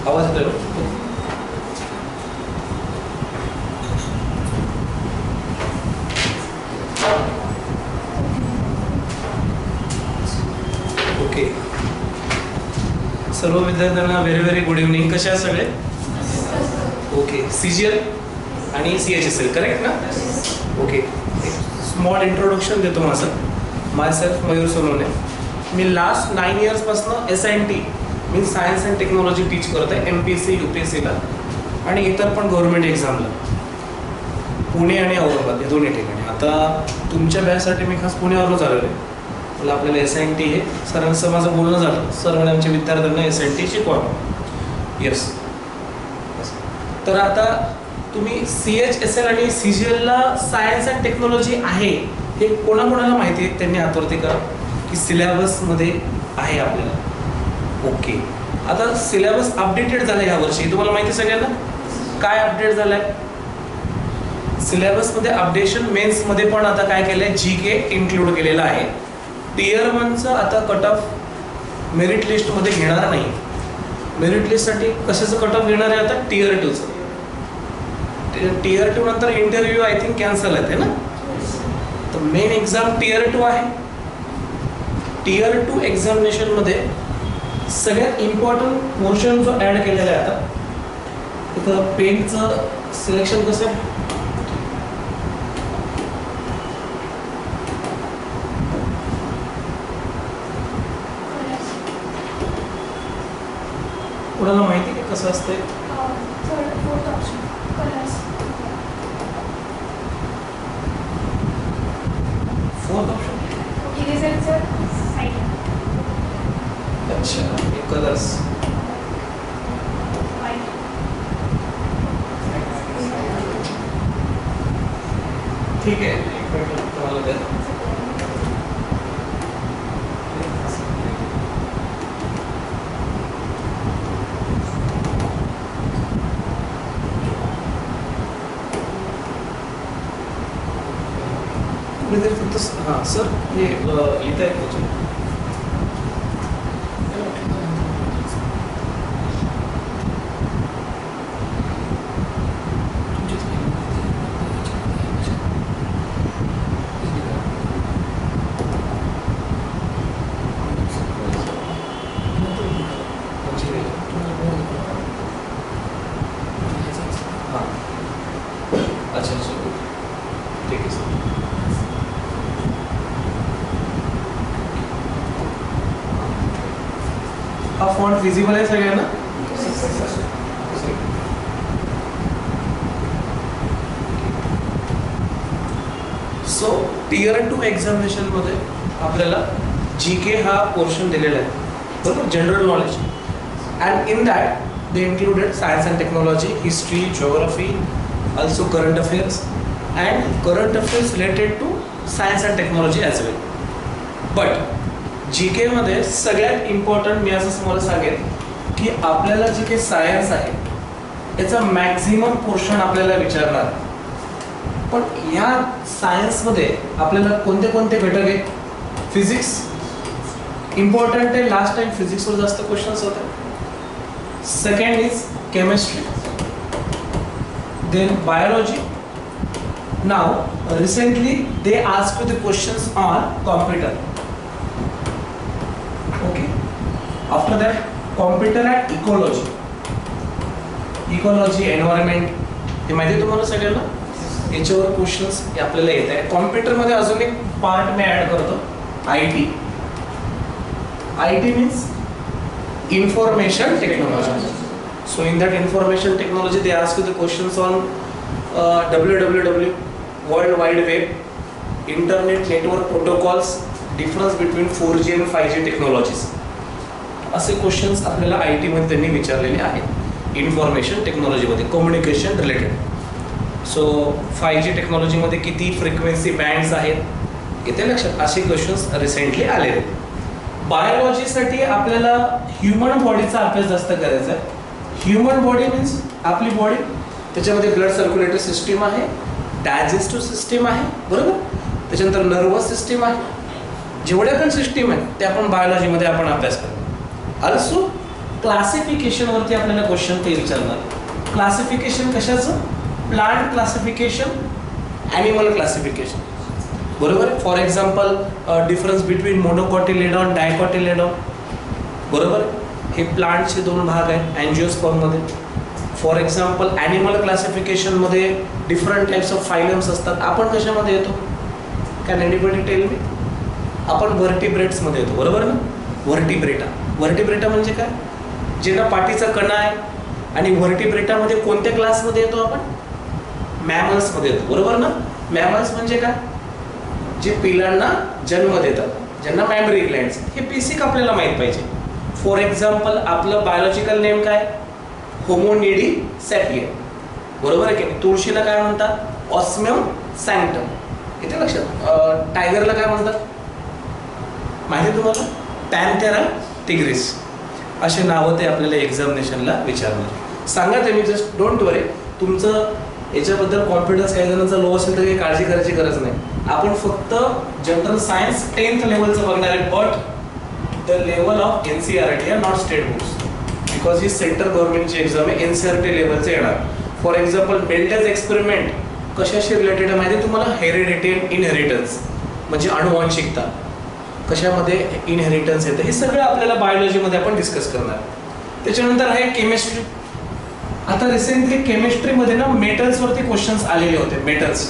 आवाज येतोय? ओके, सर्व विद्यार्थ्यांना व्हेरी गुड इव्हनिंग. कसे आहात सगळे? ओके, CGL आणि CHSL करेक्ट ना? ओके, स्मॉल इंट्रोडक्शन देतो माझं. My self Mayur Sonawane. Me last 9 इयर्सपासून SINT means science and technology teach करत आहे MPSC UPSCला आणि इतर पण गव्हर्नमेंट एक्झामला, पुणे आणि औरंगाबाद या दोन्ही ठिकाणी. आता तुमच्या बॅचसाठी मी खास पुण्यावरूनच आलेलो आहे. मला आपल्याला SINT हे सरांचं माझं बोलणं झालं, सर म्हणे आमच्या विद्यार्थ्यांना SINT शिकवावं. येस. तर आता तुम्ही CHSL आणि CGLला सायन्स अँड टेक्नॉलॉजी आहे हे कोणाकोणाला माहिती आहे त्यांनी हातवरती करा की सिलेबसमध्ये आहे आपल्याला. ओके, आता सिलेबस अपडेटेड झालं ह्या वर्षी, तुम्हाला माहिती आहे सगळ्यांना. काय अपडेट झालं आहे सिलेबसमध्ये? अपडेशन मेन्समध्ये पण आता काय केलं आहे, GK इन्क्लूड केलेलं आहे. Tier 1चं आता कट ऑफ मेरिट लिस्टमध्ये घेणार नाही. मेरिट लिस्टसाठी कशाचं कट ऑफ घेणार आहे आता? Tier 2चं. Tier 2 नंतर इंटरव्ह्यू आय थिंक कॅन्सल आहे ना. तर मेन एक्झाम Tier 2 आहे. Tier 2 एक्झामिनेशनमध्ये सगळ्यात इम्पॉर्टंट पोर्शन जो ॲड केलेला आहे आता, तिथं पेनचं सिलेक्शन कसं आहे? कोणाला माहिती आहे कसं असते? Fourth option. अच्छा, कलर्स. ठीक आहे, एक मिनिट तुम्हाला द्या. फक्त हां सर हे लिहिता येत त्याच्यात. अच्छा अच्छा, ठीक आहे सर. हा फॉन्ट विजिबल आहे सगळ्यांना? सो Tier 2 एक्झामिनेशनमध्ये आपल्याला GK हा पोर्शन दिलेला आहे, बरोबर, general knowledge. And in that they included science and technology, history, geography, also current affairs and current affairs related to science and technology as well. But GK मध्ये सगळ्यात important मी असं तुम्हाला सांगेन की आपल्याला जे काही सायन्स आहे याचा मॅक्झिमम पोर्शन आपल्याला विचारणार. पण ह्या सायन्समध्ये आपल्याला कोणते कोणते घटक आहेत? फिजिक्स इम्पॉर्टंट आहे. लास्ट टाइम फिजिक्सवर जास्त क्वेश्चन्स होते. Second is chemistry, then biology. Now recently they asked you the questions on computer. Okay, after that computer and ecology, environment, हे माहिती तुम्हाला सगळ्यांना. याच्यावर क्वेश्चन्स आपल्याला येत आहे. कॉम्प्युटरमध्ये अजून एक पार्ट मी ॲड करतो, IT. IT means information technology. So in that information technology, they ask you the questions on WWW, World Wide Web, Internet Network Protocols, difference between 4G and 5G technologies. असे questions आपल्याला IT मध्ये त्यांनी विचारलेले आहेत. Information टेक्नॉलॉजीमध्ये communication related. सो 5G टेक्नॉलॉजीमध्ये किती frequency bands आहेत येते लक्षात, असे क्वेश्चन्स रिसेंटली आलेले. बायोलॉजीसाठी आपल्याला ह्युमन बॉडीचा अभ्यास जास्त करायचा आहे. ह्युमन बॉडी मीन्स आपली बॉडी, त्याच्यामध्ये ब्लड सर्क्युलेटरी सिस्टीम आहे, डायजेस्टिव्ह सिस्टीम आहे, बरोबर, त्याच्यानंतर नर्वस सिस्टीम आहे. जेवढ्या पण सिस्टीम आहेत त्या आपण बायोलॉजीमध्ये आपण अभ्यास करतो. ऑल्सो क्लासिफिकेशन वरती आपल्याला क्वेश्चन ते विचारणार. क्लासिफिकेशन कशाचं? प्लांट क्लासिफिकेशन, ॲनिमल क्लासिफिकेशन, बरोबर आहे. For example difference between monocotyledon dicotyledon, बरोबर आहे. हे प्लांटचे दोन भाग आहेत अँजिओस्पर्ममध्ये. फॉर एक्झाम्पल ॲनिमल क्लासिफिकेशनमध्ये डिफरंट टाइप्स ऑफ फायलम्स असतात. आपण कशामध्ये येतो? Can anybody tell me? आपण व्हर्टिब्रेट्समध्ये येतो, बरोबर ना. व्हर्टिब्रेटा, व्हर्टिब्रेटा म्हणजे काय? ज्यांना पाठीचा कणा आहे. आणि व्हर्टिब्रेटामध्ये कोणत्या क्लासमध्ये येतो आपण? मॅमल्समध्ये येतो, बरोबर ना. मॅमल्स म्हणजे काय? जे पिलांना जन्म देतात, ज्यांना मॅमरी ग्लँड्स. हे बेसिक आपल्याला माहीत पाहिजे. फॉर एक्झाम्पल आपलं बायोलॉजिकल नेम काय? होमोनिडी सॅपियन, बरोबर आहे की नाही. तुळशीला काय म्हणतात? ऑस्मियम सॅन्क्टम. इथे लक्षात. टायगरला काय म्हणतात माहिती आहे तुम्हाला? पॅन्थेरा टिग्रिस. असे नावं ते आपल्याला एक्झामिनेशनला विचारणार. सांगा ते मी जस्ट डोंट वरी. तुमचं याच्याबद्दल कॉन्फिडन्स काही जणांचा लो असेल तर काही काळजी करायची गरज नाही. आपण फक्त जनरल सायन्स 10th लेवलचं बघणार आहे. But the level of NCERT are not state books, because ही सेंट्रल गव्हर्नमेंटची एक्झाम आहे. NCERT लेवलचे येणार. फॉर एक्झाम्पल बेल्टज एक्सपेरिमेंट कशाशी रिलेटेड आहे माहिती आहे तुम्हाला? हेरिडिटी अँड इनहेरिटन्स, म्हणजे अनुवांशिकता. कशामध्ये इनहेरिटन्स येतं हे सगळं आपल्याला बायोलॉजीमध्ये आपण डिस्कस करणार. त्याच्यानंतर आहे केमिस्ट्री. आता रिसेंटली केमिस्ट्रीमध्ये ना मेटल्सवरती क्वेश्चन्स आलेले होते. Metals,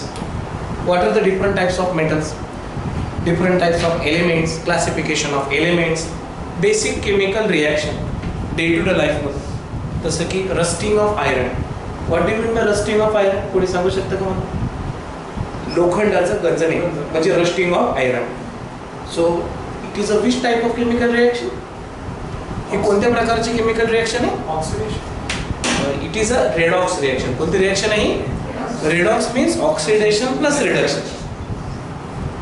what are the different types of metals, different types of elements, classification of elements, basic chemical reaction day to day लाईफमध्ये. जसं की rusting of iron. What do you mean by rusting of iron? कोणी सांगू शकतं का मला? लोखंडाचं गंजणे म्हणजे rusting of iron. So it is a which type of chemical reaction? ही कोणत्या प्रकारची केमिकल रिॲक्शन आहे? Oxidation. It is a redox reaction. कोणती रिॲक्शन आहे? Redox means oxidation plus reduction.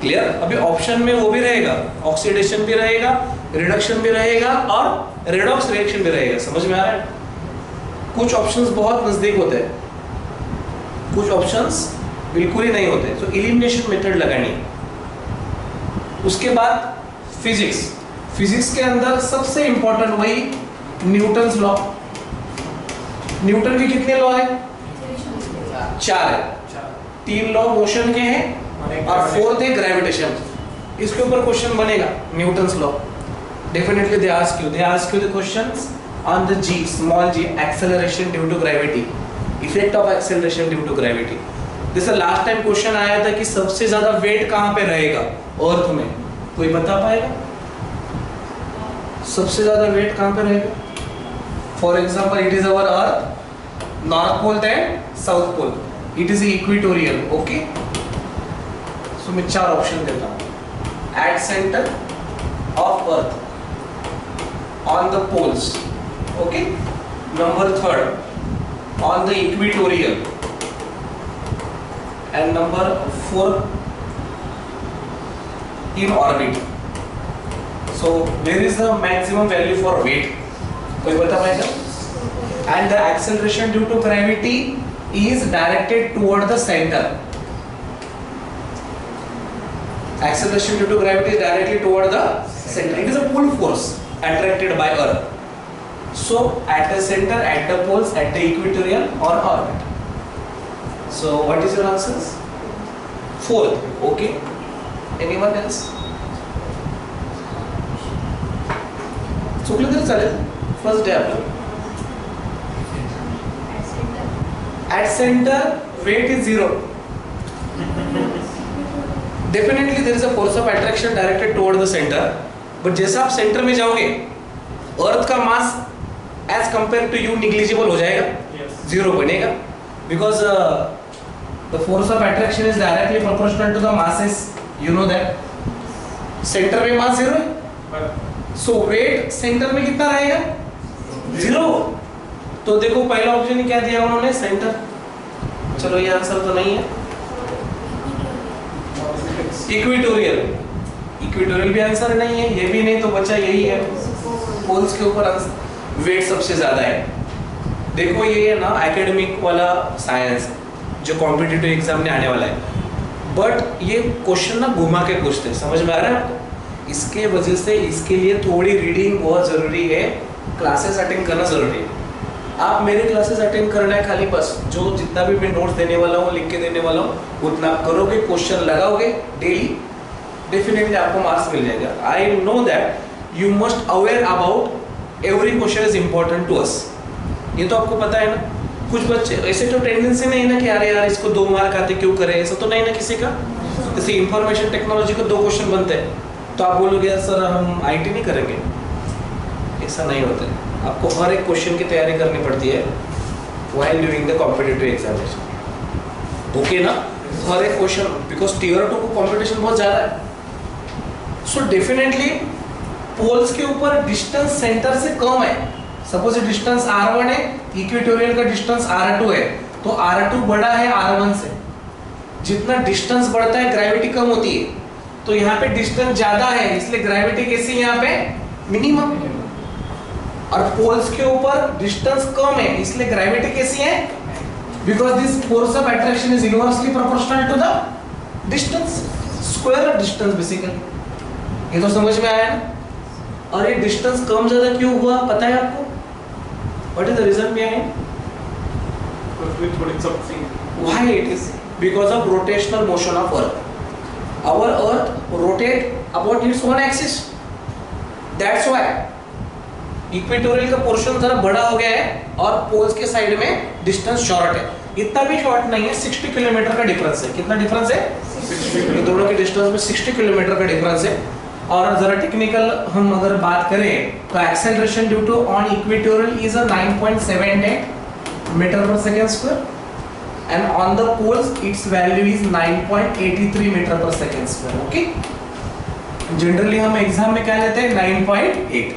Clear? अभी ऑप्शन में वो भी रहेगा, ऑक्सीडेशन भी रहेगा, रिडक्शन भी रहेगा और रेडॉक्स रिएक्शन भी रहेगा. समझ में आ रहा है? कुछ ऑप्शंस बहुत नजदीक होते हैं, कुछ ऑप्शंस बिल्कुल ही नहीं होते. तो एलिमिनेशन मेथड लगानी. उसके बाद फिजिक्स. फिजिक्स के अंदर सबसे इंपॉर्टेंट वही न्यूटन्स लॉ. न्यूटन के कितने लॉ है? 4 है. 3 लॉ मोशन के हैं और 4th है ग्रेविटेशन. इसके ऊपर क्वेश्चन बनेगा Newton's law. Definitely they ask you the questions on the G, small g, acceleration due to gravity, effect of acceleration due to gravity. जैसे लास्ट टाइम क्वेश्चन आया था कि सबसे ज्यादा वेट कहाँ पे रहेगा अर्थ में, कोई बता पाएगा? सबसे ज्यादा वेट कहाँ पे रहेगा? For example it is our earth, north pole and south pole. It is equatorial. Okay, so मैं 4 ऑप्शन देता हूँ. At centre of earth, on the poles. Okay, number 3 on the equatorial, and number 4 in orbit. So where is the maximum value for weight? कोई बता पाएगा? And the acceleration due to gravity is directed toward the center. Acceleration due to gravity is directly toward the center. It is a pull force attracted by Earth. So at the center, at the poles, at the equatorial or orbit. So what is your answers? 4th. Okay. Anyone else? चुकलं तरी चालेल. First day आपलं. At center, weight is 0. Definitely there is a force of attraction directed toward the center. But जैसा आप centre में जाओगे, earth का mass as compare to you negligible हो जाएगा. 0 बनेगा. Because the force of attraction is directly proportional to the masses. You know that. Centre में mass 0 है, सो वेट सेंटर में कितना रहेगा? 0. तो देखो पहला ऑप्शन ही क्या दिया उन्होंने? सेंटर. चलो ये आंसर तो नहीं है. इक्वेटोरियल. इक्वेटोरियल भी आंसर नहीं है, ये भी नहीं, तो बचा यही है. पोल्स के ऊपर आंसर वेट सबसे ज्यादा है. देखो ये है ना एकेडमिक वाला साइंस जो कॉम्पिटिटिव एग्जाम में आने वाला है. बट ये क्वेश्चन ना घुमा के पूछते हैं. समझ में आ रहा है आपको? इसके वजह से इसके लिए थोड़ी रीडिंग बहुत जरूरी है. क्लासेस अटेंड करना जरूरी है। आप मेरे क्लासेस अटेंड करना है खाली, बस जो जितना भी मैं नोट्स देने वाला हूँ, लिख के देने वाला हूँ, उतना आप करोगे, क्वेश्चन लगाओगे डेली, डेफिनेटली आपको मार्क्स मिल जाएगा। I know that you must aware about every question is important to us, ये तो आपको पता है ना। कुछ बच्चे ऐसे तो टेंडेंसी नहीं है ना कि अरे यार इसको 2 मार्क आते क्यों करें, ऐसा तो नहीं ना किसी का। जैसे इंफॉर्मेशन टेक्नोलॉजी को 2 क्वेश्चन बनते हैं तो आप बोलोगे यार सर हम आईटी नहीं करेंगे, ऐसा नहीं होता है। आपको हर एक क्वेश्चन की तैयारी करनी पड़ती है while doing the competitive examination, okay ना। हर एक क्वेश्चन, बिकॉज टियर 2 को कॉम्पिटिशन बहुत ज़्यादा है। सो डेफिनेटली पोल्स के ऊपर डिस्टेंस सेंटर से कम है। सपोज डिस्टेंस r1 है, इक्वेटोरियल का डिस्टेंस r2 है, तो r2 बड़ा है r1 से। जितना डिस्टेंस बढ़ता है ग्रेविटी कम होती है, तो यहाँ पे डिस्टेंस ज्यादा है इसलिए ग्रेविटी कैसी है यहाँ पे, मिनिमम। और पोल्स के ऊपर डिस्टेंस कम है इसलिए ग्रेविटी कैसी है, because this force of attraction is inversely proportional to the distance, square of distance basically. ये तो समझ में आया ना। और ये डिस्टेंस कम ज्यादा क्यों हुआ पता है आपको? What is the reason behind? Why it is? Because of rotational motion of Earth. Our Earth rotate about its own axis. That's why equatorial का पोर्शन जरा बड़ा हो गया है और पोल्स के साइड में डिस्टेंस शॉर्ट है। इतना भी शॉर्ट नहीं है, 60 किलोमीटर का डिफरेंस है। कितना डिफरेंस है? 60। दोनों के डिस्टेंस में 60 किलोमीटर का डिफरेंस है। और जरा टेक्निकल हम अगर बात करें तो acceleration due to on equatorial is a 9.78 metre per second square and on the poles its value is 9.83 metre per second square. Okay, generally हम एग्जाम में क्या लेते हैं 9.8,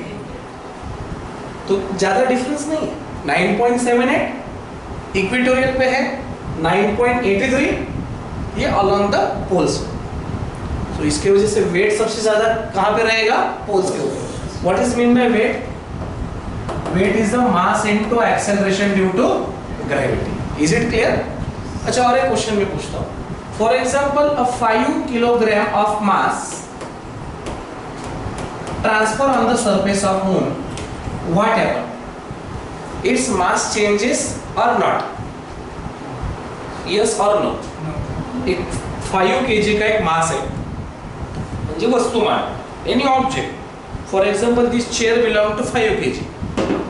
तो ज्यादा डिफरेंस नहीं है। 9.78 इक्वेटोरियल पे है, 9.83 ये अलोंग द पोल्स। तो इसके वजह से वेट सबसे ज्यादा कहां पे रहेगा? पोल्स के ऊपर। What is mean by weight? Weight is the mass into acceleration due to gravity. Is it clear? अच्छा, और एक क्वेश्चन मैं पूछता हूं। For example a 5 kilogram of mass transfer on the surface of moon, what happen? Its mass changes और not? Yes और no? एक 5 kg का एक मास है, म्हणजे वस्तुमान, any object. For example this chair belong to 5 kg,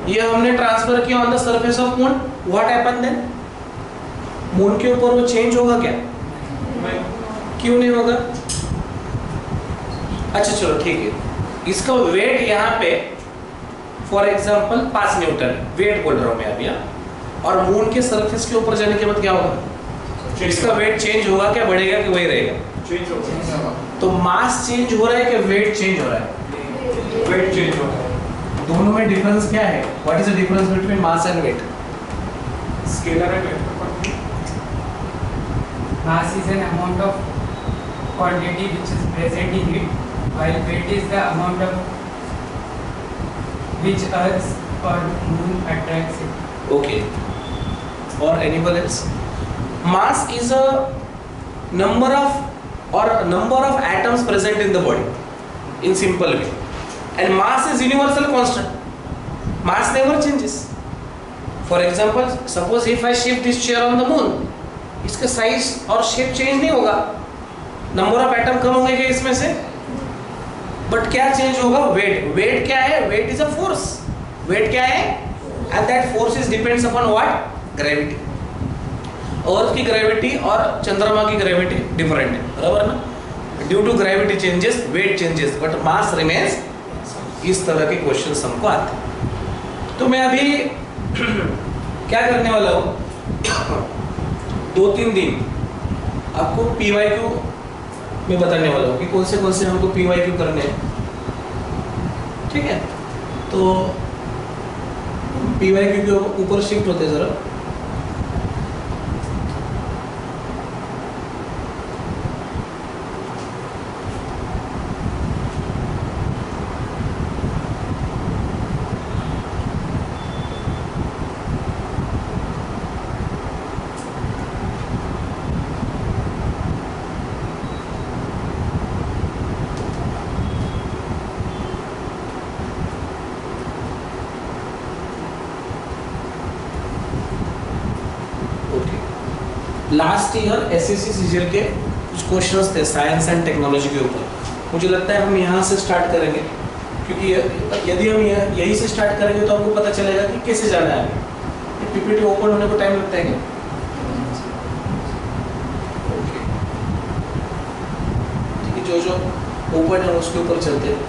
ये हमने ट्रांसफर किया on the surface of moon, what happen then? Moon के ऊपर वो चेंज होगा क्या? क्यों नहीं होगा? अच्छा चलो ठीक है, इसका वेट यहाँ पे फॉर एग्जांपल 5 न्यूटन वेट बोल रहा हूँ मैं अभी, और मून के सरफेस के ऊपर जाने के बाद क्या होगा? इसका वेट चेंज होगा क्या, बढ़ेगा कि वही रहेगा? चेंज होगा। तो मास चेंज हो रहा है कि वेट चेंज हो रहा है? वेट चेंज हो रहा है। दोनों में डिफरेंस क्या है? What is the difference between mass and weight? Scalar and vector. Mass is an amount of quantity which is present in it, while weight is the amount of which Earth or Moon attracts it. Okay. Or anyone else? Mass is a number of atoms present in the body, in simple way. And mass is universal constant. Mass never changes. For example, suppose if I shift this chair on the moon, इसका size और shape change नहीं होगा, number of atom कम होंगे क्या इसमें से? But क्या change होगा? वेट। वेट क्या है? Weight is a force. Weight क्या है? And that force is depends upon what? Gravity. Earth की ग्रेविटी और चंद्रमा की ग्रेविटी डिफरेंट है, बराबर ना? Due to gravity changes weight changes but mass remains. इस तरह के क्वेश्चंस हमको आते हैं। तो मैं अभी क्या करने वाला हूँ, 2-3 दिन आपको PYQ में बताने वाला हूँ कि कौन से हमको PYQ करने हैं, ठीक है? तो PYQ के ऊपर शिफ्ट होते जरा। लास्ट ईयर एसएससी सीजीएल के कुछ क्वेश्चंस थे साइंस एंड टेक्नोलॉजी के ऊपर। मुझे लगता है हम यहाँ से स्टार्ट करेंगे, क्योंकि यदि हम यहीं से स्टार्ट करेंगे तो हमको पता चलेगा कि कैसे जाना है। पीपीटी ओपन होने को टाइम लगता है क्या? ओके, ठीक है, जो ओपन है उसके ऊपर चलते हैं।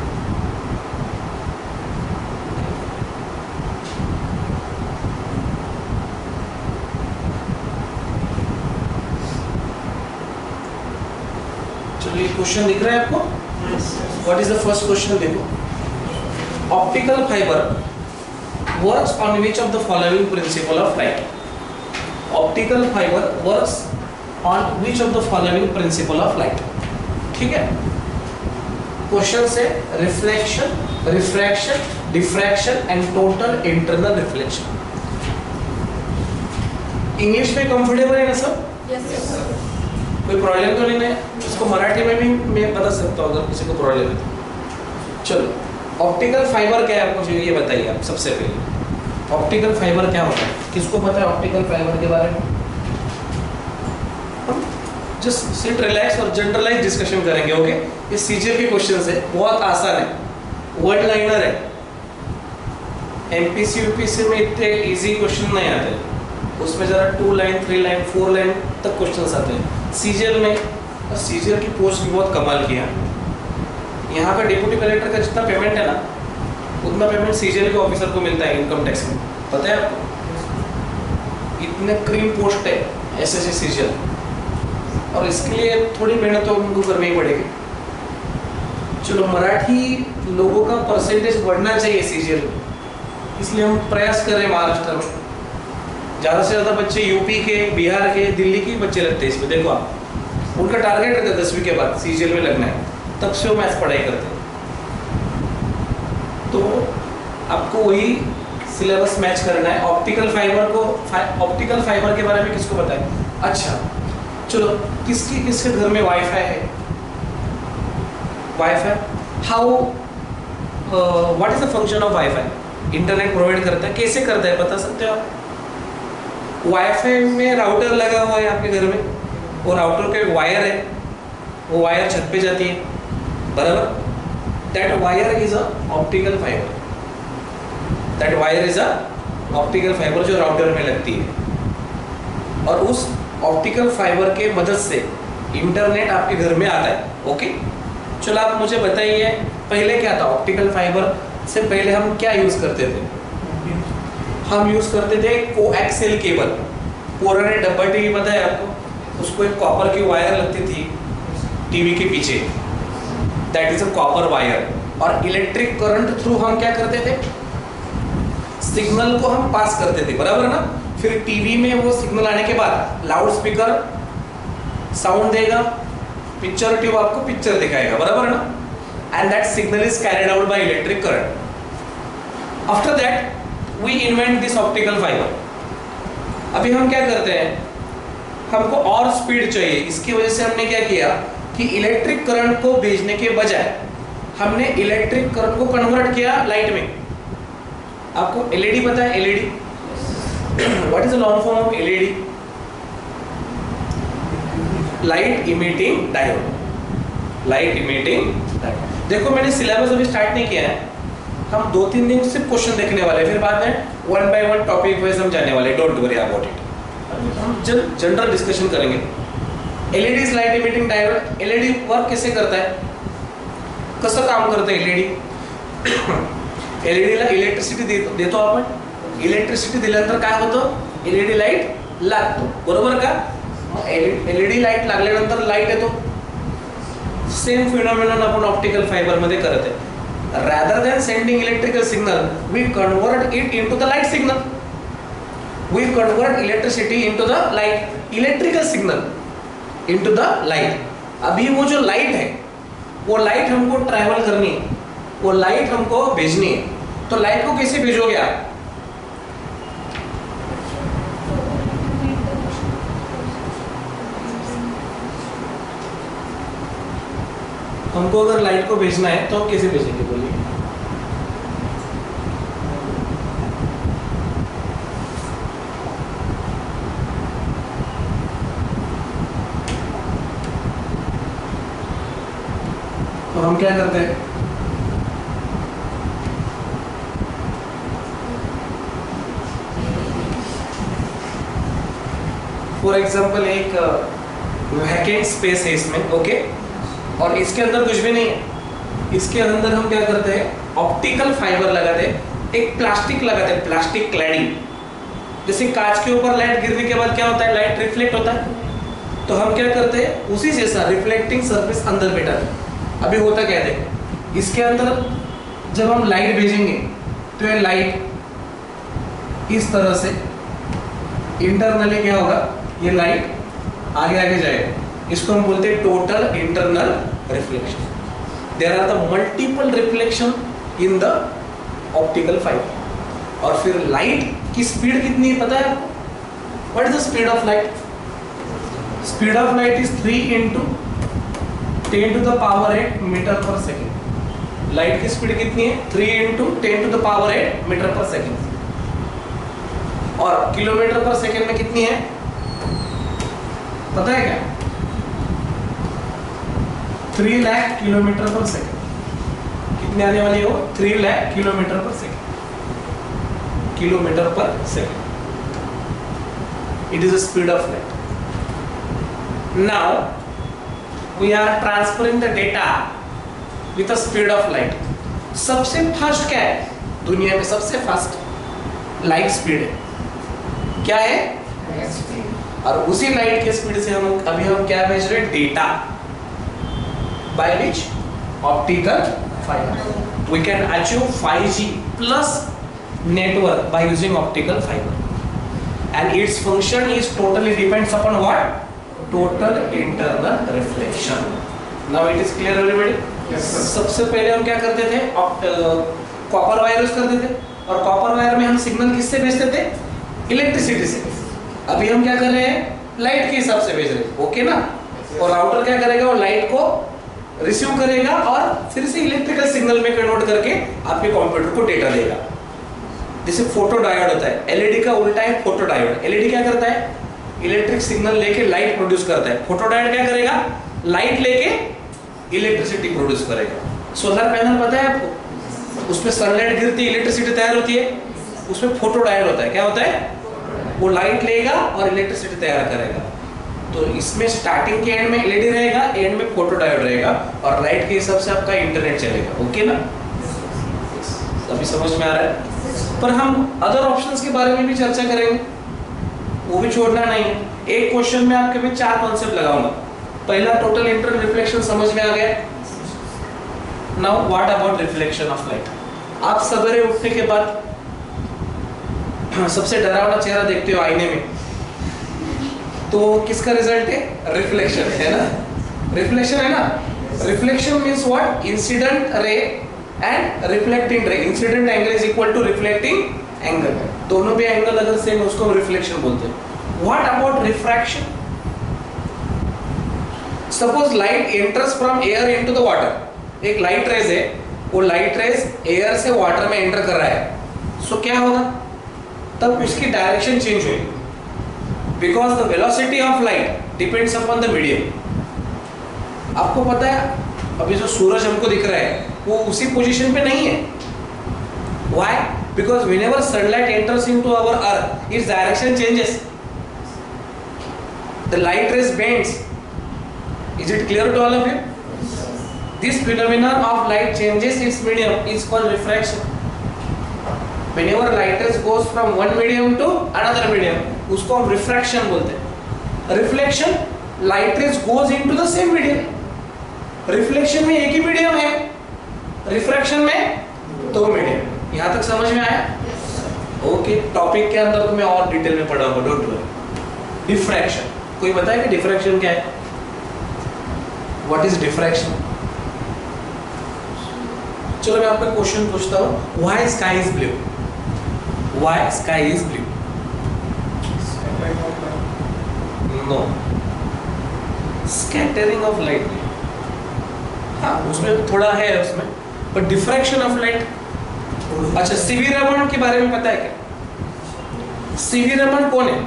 चलिए, क्वेश्चन दिख रहा है आपको? What is the first question? देखो, optical fibre works on which of the following principle of light. Optical fibre works on which of the following principle of light. ठीक है, क्वेश्चन से reflection, refraction, diffraction and total internal reflection. English में comfortable है ना सब? Yes sir. कोई problem तो नहीं है? इसको मराठी में भी मैं बता सकता हूँ अगर किसी को प्रॉब्लम है तो। चलो, ऑप्टिकल फाइबर क्या है आपको ये बताइए आप सबसे पहले। ऑप्टिकल फाइबर क्या होता है? किसको पता है ऑप्टिकल फाइबर के बारे में? हम जस्ट सिट रिलैक्स और जनरलाइज डिस्कशन करेंगे। ओके, ये सीजीएल के क्वेश्चन है, बहुत आसान है, वर्ड लाइनर है। एमपीसी यूपीसी में इतने इजी क्वेश्चन नहीं आते, उसमें जरा 2 लाइन 3 लाइन 4 लाइन तक क्वेश्चंस आते हैं। सीजीएल में, सीजीएल की पोस्ट भी बहुत कमाल की है। यहाँ का डिप्टी कलेक्टर का जितना पेमेंट है ना, उतना पेमेंट सीजीएल के ऑफिसर को मिलता है इनकम टैक्स में, पता है आपको? इतने क्रीम पोस्ट है एसएससी सीजीएल, और इसके लिए थोड़ी मेहनत तो उनको करनी ही पड़ेगी। चलो, मराठी लोगों का परसेंटेज बढ़ना चाहिए सीजीएल में, इसलिए हम प्रयास कर रहे हैं महाराष्ट्र में। ज़्यादा से ज़्यादा बच्चे यूपी के, बिहार के, दिल्ली के बच्चे लगते हैं इसमें। देखो आप, उनका टारगेट रहता है 10वीं के बाद सीजीएल में लगना है, तब से वो मैथ्स पढ़ाई करते हैं। तो आपको वही सिलेबस मैच करना है। ऑप्टिकल फाइबर को, ऑप्टिकल फाइबर के बारे में किसको पता है? अच्छा, चलो, किसके घर में वाईफाई है? Wifi, how, what is the function of wifi? Internet provide करता है, कैसे करता है बता सकते हो आप? वाईफाई में राउटर लगा हुआ है आपके घर में, वो राउटर के वायर है, वो वायर छत पे जाती है, बराबर? That wire is a optical fibre, that wire is a optical fibre जो राउटर में लगती है, और उस ऑप्टिकल फाइबर के मदद से इंटरनेट आपके घर में आता है। ओके, चलो आप मुझे बताइए, पहले क्या था? ऑप्टिकल फाइबर से पहले हम क्या यूज करते थे? हम यूज करते थे कोएक्सियल केबल। पुराने डब्बा टीवी पता है आपको? उसको एक कॉपर की वायर लगती थी टीवी के पीछे, that is a copper wire. और इलेक्ट्रिक करंट थ्रू हम क्या करते थे? सिग्नल को हम पास करते थे, बराबर ना? फिर टीवी में वो सिग्नल आने के बाद लाउड स्पीकर साउंड देगा, पिक्चर ट्यूब आपको पिक्चर दिखाएगा, बराबर ना? And that signal is carried out by electric current. After that we invent this optical fibre. अभी हम क्या करते हैं, हमको और स्पीड चाहिए, इसकी वजह से हमने क्या किया कि इलेक्ट्रिक करंट को भेजने के बजाय हमने इलेक्ट्रिक करंट को कन्वर्ट किया लाइट में। आपको एलईडी पता है? LED, what is the long form of LED? Light emitting diode, light emitting diode. देखो, मैंने सिलेबस अभी स्टार्ट नहीं किया है, हम 2-3 दिन सिर्फ क्वेश्चन देखने वाले हैं, फिर बाद में 1 by 1 टॉपिक वाइज हम जाने वाले, डोंट वरी अबाउट इट। हम जनरल डिस्कशन करेंगे। LED is light emitting diode. LED work कैसे करता है, कसं काम करतं एलईडी? एलईडीला इलेक्ट्रिसिटी देतो आपण, इलेक्ट्रिसिटी दिल्यानंतर काय होतं? एलईडी लाईट लागतो, बरोबर का? एलईडी लाईट लागल्यानंतर लाईट येतो। सेम फिनॉमिनन आपण ऑप्टिकल फायबर मध्ये करत आहे। Rather than sending electrical signal, we convert it into the light signal. We convert electricity into the light, electrical signal into the light. अभी वो जो लाइट है, वो लाइट हमको ट्रैवल करनी है, वो लाइट हमको भेजनी है। तो लाइट को कैसे भेजोगे आप? हमको अगर लाइट को भेजना है तो हम कैसे भेजेंगे, बोलिए? हम क्या करते हैं, फॉर एग्जाम्पल एक वैकेंट स्पेस है इसमें, ओके, और इसके अंदर कुछ भी नहीं है, इसके अंदर हम क्या करते हैं, ऑप्टिकल फाइबर लगाते हैं, एक प्लास्टिक लगाते हैं, प्लास्टिक क्लैडिंग। जैसे कांच के ऊपर लाइट गिरने के बाद क्या होता है, लाइट रिफ्लेक्ट होता है, तो हम क्या करते हैं, उसी जैसा रिफ्लेक्टिंग सरफेस अंदर बैठा। अभी होता क्या है, इसके अंदर जब हम लाइट भेजेंगे तो ये लाइट इस तरह से इंटरनली क्या होगा, ये लाइट आगे आगे जाएगा, इसको हम बोलते हैं total internal reflection. There are the multiple reflection in the optical fibre. और फिर लाइट की स्पीड कितनी है पता है आपको? What is the speed of light? Speed of light is 3 into 10 to the power 8 metre per second. Light की speed कितनी है? 3 into 10 to the power 8 metre per second. और किलोमीटर पर सेकेंड में कितनी है पता है क्या? 3 लाख किलोमीटर पर सेकेंड। कितने आने वाली है वो? 3 lakh kilometre per second. Kilometre per second, it is the speed of light. Now we are transferring the data with the speed of light. सबसे फास्ट क्या है दुनिया में? सबसे फास्ट लाइट स्पीड है। क्या है? और उसी लाइट के स्पीड से हम क्या भेज रहे हैं? Data. By which? Optical fibre. We can achieve 5G plus network by using optical fiber, and its function is totally depends upon what? Total internal reflection. Now it is clear everybody? Yes sir. सबसे पहले हम क्या करते थे? Copper wire use करते थे, और copper wire में हम सिग्नल किससे भेजते थे? इलेक्ट्रिसिटी से। अभी हम क्या कर रहे हैं? लाइट के हिसाब से भेज रहे हैं, ओके ना? और राउटर क्या करेगा? वो लाइट को रिसीव करेगा और फिर से इलेक्ट्रिकल सिग्नल में कन्वर्ट करके आपके कंप्यूटर को डेटा देगा। जैसे फोटो डायोड होता है, एलईडी का उल्टा है फोटो डायोड। एलईडी क्या करता है? इलेक्ट्रिक सिग्नल लेके लाइट प्रोड्यूस करता है। फोटो डायोड क्या करेगा? लाइट लेके इलेक्ट्रिसिटी प्रोड्यूस करेगा। सोलर पैनल पता है आपको? उसमें सनलाइट गिरती है, इलेक्ट्रिसिटी तैयार होती है, उसमें फोटो डायोड होता है। क्या होता है? वो लाइट लेगा और इलेक्ट्रिसिटी तैयार करेगा। तो इसमें स्टार्टिंग के एंड में एलईडी रहेगा, एंड में फोटो डायोड रहेगा, और लाइट के हिसाब से आपका इंटरनेट चलेगा, ओके ना? अभी समझ में आ रहा है? पर हम अदर ऑप्शंस के बारे में भी चर्चा करेंगे, वो भी छोड़ना नहीं है। एक क्वेश्चन में आपके में 4 कॉन्सेप्ट लगाऊंगा। पहला, टोटल इंटरनल रिफ्लेक्शन समझ में आ गया। Now what about reflection of light? आप सवेरे उठने के बाद सबसे डरावना चेहरा देखते हो आईने में, तो किसका रिजल्ट है? रिफ्लेक्शन है ना? रिफ्लेक्शन है ना? Reflection means what? Incident ray and reflecting ray. Incident angle is equal to reflecting angle. दोनों भी एंगल अगर सेम है उसको रिफ्लेक्शन बोलते हैं। What about refraction? Suppose light enters from air into the water. एक लाइट रेज है, वो लाइट रेज एयर से वाटर में एंटर कर रहा है, सो क्या होगा? तब उसकी डायरेक्शन चेंज होगी, because the velocity of light depends upon the medium. आपको पता है अभी जो सूरज हमको दिख रहा है वो उसी पोजीशन पे नहीं है। Why? Because whenever sunlight enters into our earth, its direction changes. The light rays bends. Is it clear to all of you? This phenomenon of light changes its medium is called refraction. Whenever light rays goes from one medium to another medium, उसको हम refraction बोलते हैं। Reflection, light rays goes into the same medium. Reflection में एक ही medium है, refraction में 2 medium. यहाँ तक समझ में आया? ओके। टॉपिक के अंदर तुम्हें और डिटेल में पढ़ाऊंगा, डोंट वरी। डिफ्रैक्शन, कोई बताए कि डिफ्रैक्शन क्या है? What is diffraction? चलो मैं आपको क्वेश्चन पूछता हूँ, why sky is blue? Why sky is blue? No, scattering of light. हाँ, उसमें थोड़ा है उसमें, पर डिफ्रैक्शन ऑफ लाइट। अच्छा, सीवी रमन के बारे में पता है क्या? सीवी रमन कौन है?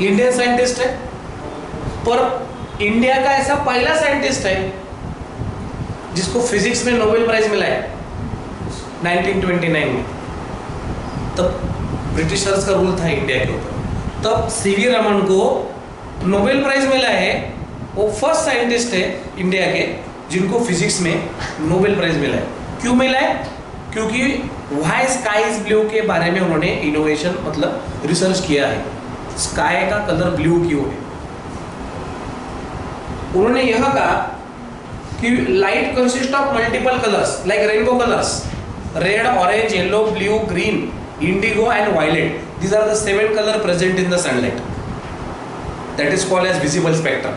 इंडियन साइंटिस्ट है, पर इंडिया का ऐसा पहला साइंटिस्ट है जिसको फिजिक्स में नोबेल प्राइज मिला है 1929 में। तब ब्रिटिशर्स का रूल था इंडिया के ऊपर, तब सीवी रमन को नोबेल प्राइज मिला है। वो फर्स्ट साइंटिस्ट है इंडिया के जिनको फिजिक्स में नोबेल प्राइज मिला है। क्यों मिला है? क्योंकि व्हाई स्काई इज ब्लू के बारे में उन्होंने इनोवेशन मतलब रिसर्च किया है। स्काई का कलर ब्लू क्यों है? उन्होंने यह कहा कि light consist of multiple colours like rainbow colours, red, orange, yellow, blue, green, indigo and violet. These are the 7 colors present in the sunlight. That is called as visible spectrum.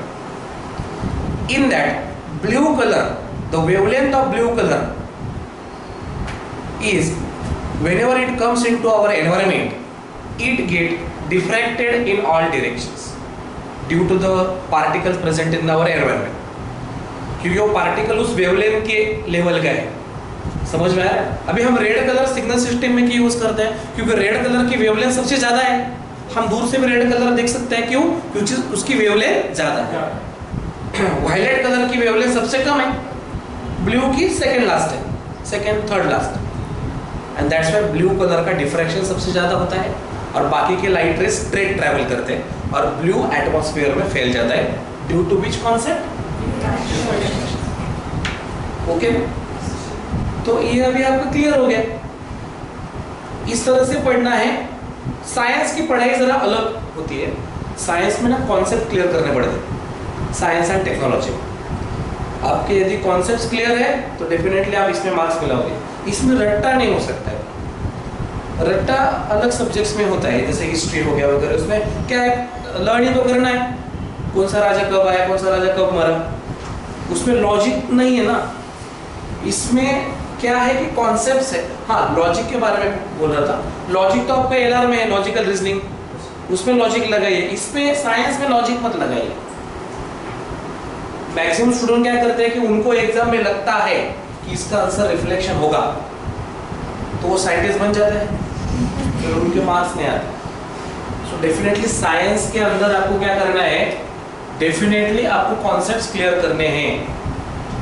In that, blue color, the wavelength of blue color is whenever it comes into our environment, it get diffracted in all directions due to the particles present in our environment. क्योंकि वो particle उस wavelength के level का है। समझ में आया? अभी हम रेड कलर सिग्नल सिस्टम में क्यों यूज करते हैं? क्योंकि रेड कलर की वेवलेंथ सबसे ज्यादा है। हम दूर से भी रेड कलर देख सकते हैं। क्यों? क्योंकि उसकी वेवलेंथ ज्यादा है। वायलेट कलर की वेवलेंथ सबसे कम है, ब्लू की सेकंड लास्ट है, second third last, and that's why blue colour का डिफ्रैक्शन सबसे ज्यादा होता है और बाकी के लाइट रेज स्ट्रेट ट्रैवल करते हैं और ब्लू एटमॉस्फेयर में फैल जाता है due to which concept? Okay, तो ये अभी आपको क्लियर हो गया। इस तरह से पढ़ना है। साइंस की पढ़ाई जरा अलग होती है। साइंस में ना कॉन्सेप्ट क्लियर करने पड़ते हैं, साइंस एंड टेक्नोलॉजी। आपके यदि कॉन्सेप्ट्स क्लियर है तो डेफिनेटली आप इसमें मार्क्स मिलाओगे। इसमें रट्टा नहीं हो सकता है। रट्टा अलग सब्जेक्ट्स में होता है, जैसे हिस्ट्री हो गया वगैरह। उसमें क्या है, लर्निंग तो करना है, कौन सा राजा कब आया, कौन सा राजा कब मरा, उसमें लॉजिक नहीं है ना। इसमें क्या है कि कॉन्सेप्ट्स है। हाँ, लॉजिक के बारे में बोल रहा था। लॉजिक तो आपका एलआर में है, लॉजिकल रीजनिंग, उसमें लॉजिक लगाइए। इसमें साइंस में लॉजिक मत लगाइए। मैक्सिमम स्टूडेंट क्या करते हैं कि उनको एग्जाम में लगता है कि इसका आंसर रिफ्लेक्शन होगा तो वो साइंटिस्ट बन जाते हैं, फिर उनके मार्क्स नहीं आते। सो डेफिनेटली साइंस के अंदर आपको क्या करना है, डेफिनेटली आपको कॉन्सेप्ट्स क्लियर करने हैं।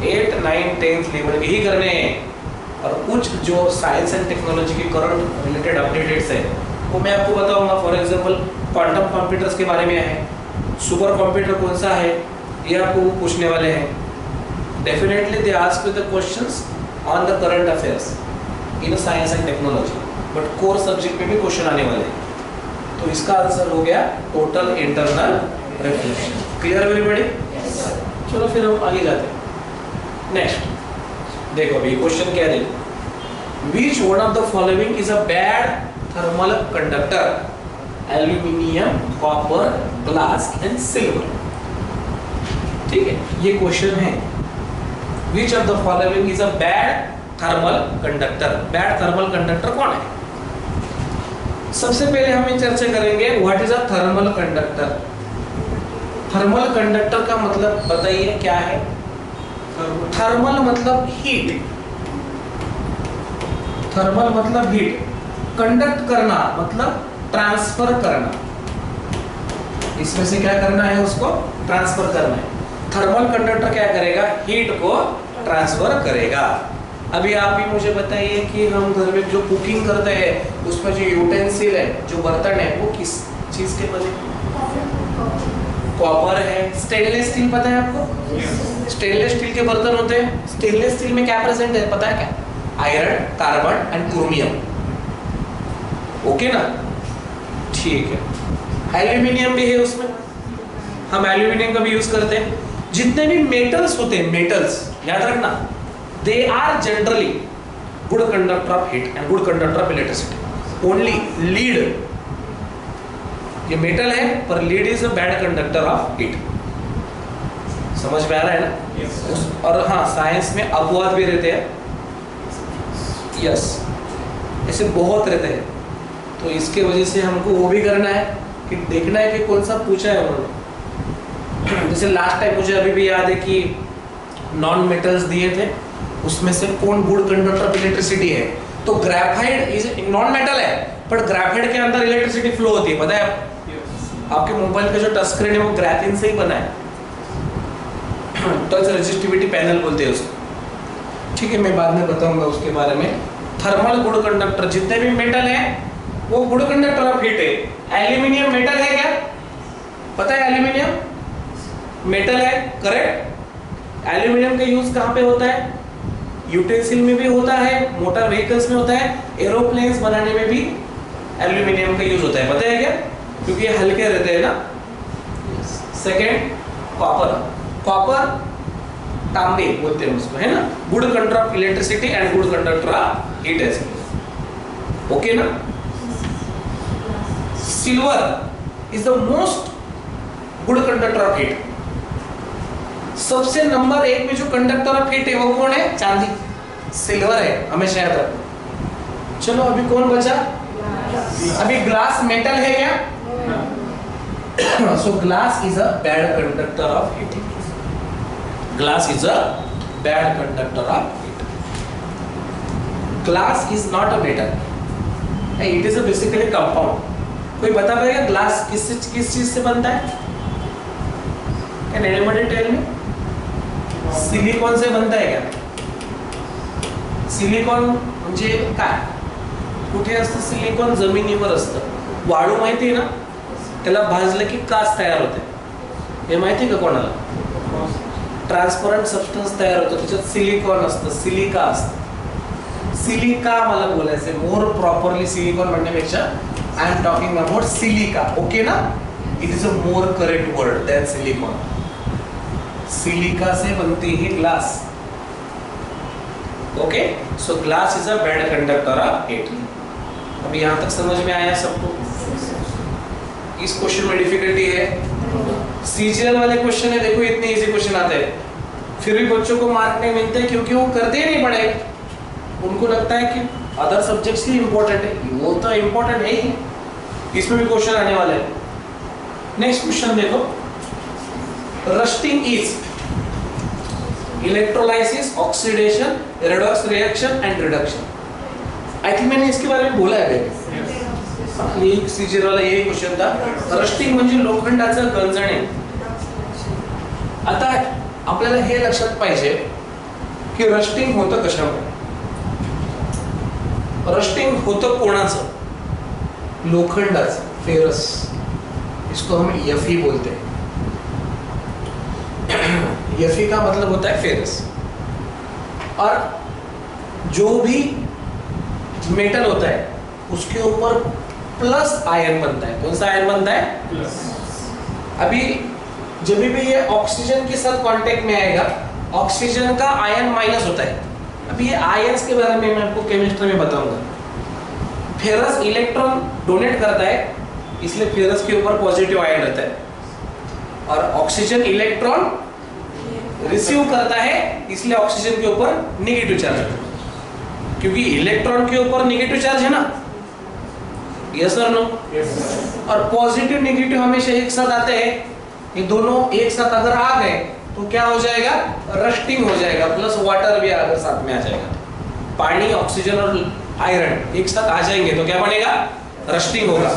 8, 9, 10th लेवल के ही करने हैं। और कुछ जो साइंस एंड टेक्नोलॉजी के करंट रिलेटेड अपडेट्स है वो मैं आपको बताऊंगा। फॉर एग्जांपल क्वांटम कंप्यूटर्स के बारे में है, सुपर कंप्यूटर कौन सा है ये आपको पूछने वाले हैं। Definitely they ask you the questions on the current affairs in science and technology, but core subject में भी क्वेश्चन आने वाले हैं। तो इसका आंसर हो गया total internal reflection. Clear everybody? चलो फिर हम आगे जाते हैं। नेक्स्ट देखो अभी क्वेश्चन क्या है, which one of the following is a bad thermal conductor? Aluminium, copper, glass and silver. ठीक है, ये क्वेश्चन है। विच of the following is a bad thermal conductor? Bad thermal conductor कौन है? सबसे पहले हम ये चर्चा करेंगे what is a thermal conductor. Thermal conductor का मतलब बताइए क्या है? थर्मल मतलब हीट, थर्मल मतलब हीट, कंडक्ट करना मतलब ट्रांसफर करना। इसमें से क्या करना है, उसको ट्रांसफर करना है। थर्मल कंडक्टर क्या करेगा, हीट को ट्रांसफर करेगा। अभी आप ही मुझे बताइए कि हम घर में जो कुकिंग करते हैं उसमें जो यूटेंसिल है, जो बर्तन है, वो किस चीज के बने? कॉपर है। स्टेनलेस स्टील पता है आपको? स्टेनलेस स्टील के बर्तन होते हैं। स्टेनलेस स्टील में क्या प्रेजेंट है पता है क्या? Iron, carbon and chromium. Okay ना? ठीक है। एल्यूमिनियम भी है उसमें, हम एल्यूमिनियम का भी यूज करते हैं। जितने भी मेटल्स होते हैं, मेटल्स याद रखना, they are generally good conductor of heat and good conductor of electricity. Only lead, ये मेटल है पर lead is a bad conductor of heat. समझ में आ रहा है ना? yes. और हाँ, साइंस में अपवाद भी रहते हैं। यस, ऐसे बहुत रहते हैं। तो इसके वजह से हमको वो भी करना है कि देखना है कि कौन सा पूछा है उन्होंने। जैसे लास्ट टाइम मुझे अभी भी याद है कि नॉन मेटल्स दिए थे, उसमें से कौन गुड कंडक्टर ऑफ इलेक्ट्रिसिटी है। तो ग्रेफाइट इज नॉन मेटल है, बट ग्रेफाइट के अंदर इलेक्ट्रिसिटी फ्लो होती है, पता है आपको? आपके मोबाइल का जो टच स्क्रीन है वो ग्राफीन से ही बना है। टच रेजिस्टिविटी पैनल बोलते हैं उसको, ठीक है, मैं बाद में बताऊंगा उसके बारे में। थर्मल गुड कंडक्टर, जितने भी मेटल है वो गुड कंडक्टर ऑफ हीट है। एल्यूमिनियम मेटल है क्या, पता है एल्यूमिनियम मेटल है, करेक्ट। एल्यूमिनियम का यूज कहाँ पे होता है, यूटेंसिल में भी होता है, मोटर व्हीकल्स में होता है, एरोप्लेन्स बनाने में भी एल्यूमिनियम का यूज होता है, पता है क्या, क्योंकि ये हल्के रहते हैं ना। सेकेंड कॉपर, कॉपर तांबे बोलते हैं उसको, है ना, good conductor of electricity and good conductor of heat है, ओके ना। Silver is the most good conductor of heat. सबसे नंबर 1 में जो कंडक्टर ऑफ हीट है वो कौन है, चांदी, सिल्वर है, हमेशा याद रखो। चलो अभी कौन बचा, अभी ग्लास मेटल है क्या, so glass is a bad conductor of heat. Glass is a bad conductor of heat. Glass is not a metal. It is a basically compound. कोई बता पाएगा ग्लास किस चीज से बनता है, Can anybody tell me? Silicon से बनता है क्या, सिलिकॉन म्हणजे काय, कुठे असतं सिलिकॉन, जमिनीवर असतं, वाळू माहिती आहे ना, त्याला भाजलं की काच तयार होते, हे माहिती का कोणाला, ट्रान्सपरंट सबस्टन्स तयार होतो, त्याच्यात सिलिकॉन असतं, सिलिका असतं, सिलिका मला बोलायचं, मोर प्रॉपरली सिलिकॉन म्हणण्यापेक्षा I am talking about silica, okay ना, it is a more correct word than silicon. Silica से बनती है glass, okay, so glass is a bad conductor of heat. अभी यहाँ तक समझ में आया सबको, इस क्वेश्चन में डिफिकल्टी है, सीजीएल वाले क्वेश्चन है, देखो इतने इजी क्वेश्चन आते हैं, फिर भी बच्चों को मार्क नहीं मिलते क्योंकि वो करते ही नहीं पढ़े, उनको लगता है कि अदर सब्जेक्ट्स ही इंपॉर्टेंट है, वो तो इंपॉर्टेंट है ही, इसमें भी क्वेश्चन आने वाले हैं। नेक्स्ट क्वेश्चन देखो, rusting is electrolysis, oxidation, redox reaction and reduction. I think मैंने इसके बारे में बोला है, एक सीजीएल वाला यही क्वेश्चन था, रस्टिंग म्हणजे लोखंडाचं गंजणे। आता आपल्याला हे लक्षात पाहिजे की रस्टिंग होतं कशामुळे, रस्टिंग होतं कोणाचं, लोखंडाचं, फेरस, इसको हम Fe बोलते हैं, Fe का मतलब होता है फेरस। और जो भी मेटल होता है उसके ऊपर प्लस आयन बनता है, कौन सा आयन बनता है, प्लस। अभी जब भी ये ऑक्सीजन के साथ कांटेक्ट में आएगा, ऑक्सीजन का आयन माइनस होता है। अभी ये आयन्स के बारे में मैं आपको केमिस्ट्री में बताऊंगा। फेरस इलेक्ट्रॉन डोनेट करता है, इसलिए फेरस के ऊपर पॉजिटिव आयन रहता है, और ऑक्सीजन इलेक्ट्रॉन रिसीव करता है, इसलिए ऑक्सीजन के ऊपर नेगेटिव चार्ज रहता है, क्योंकि इलेक्ट्रॉन के ऊपर नेगेटिव चार्ज है ना, यस और नो, और पॉजिटिव नेगेटिव हमेशा एक साथ आते हैं, ये दोनों एक साथ अगर आ गए तो क्या हो जाएगा, रस्टिंग हो जाएगा, प्लस वाटर भी अगर साथ में आ जाएगा, पानी, ऑक्सीजन और आयरन एक साथ आ जाएंगे तो क्या बनेगा, रस्टिंग होगा।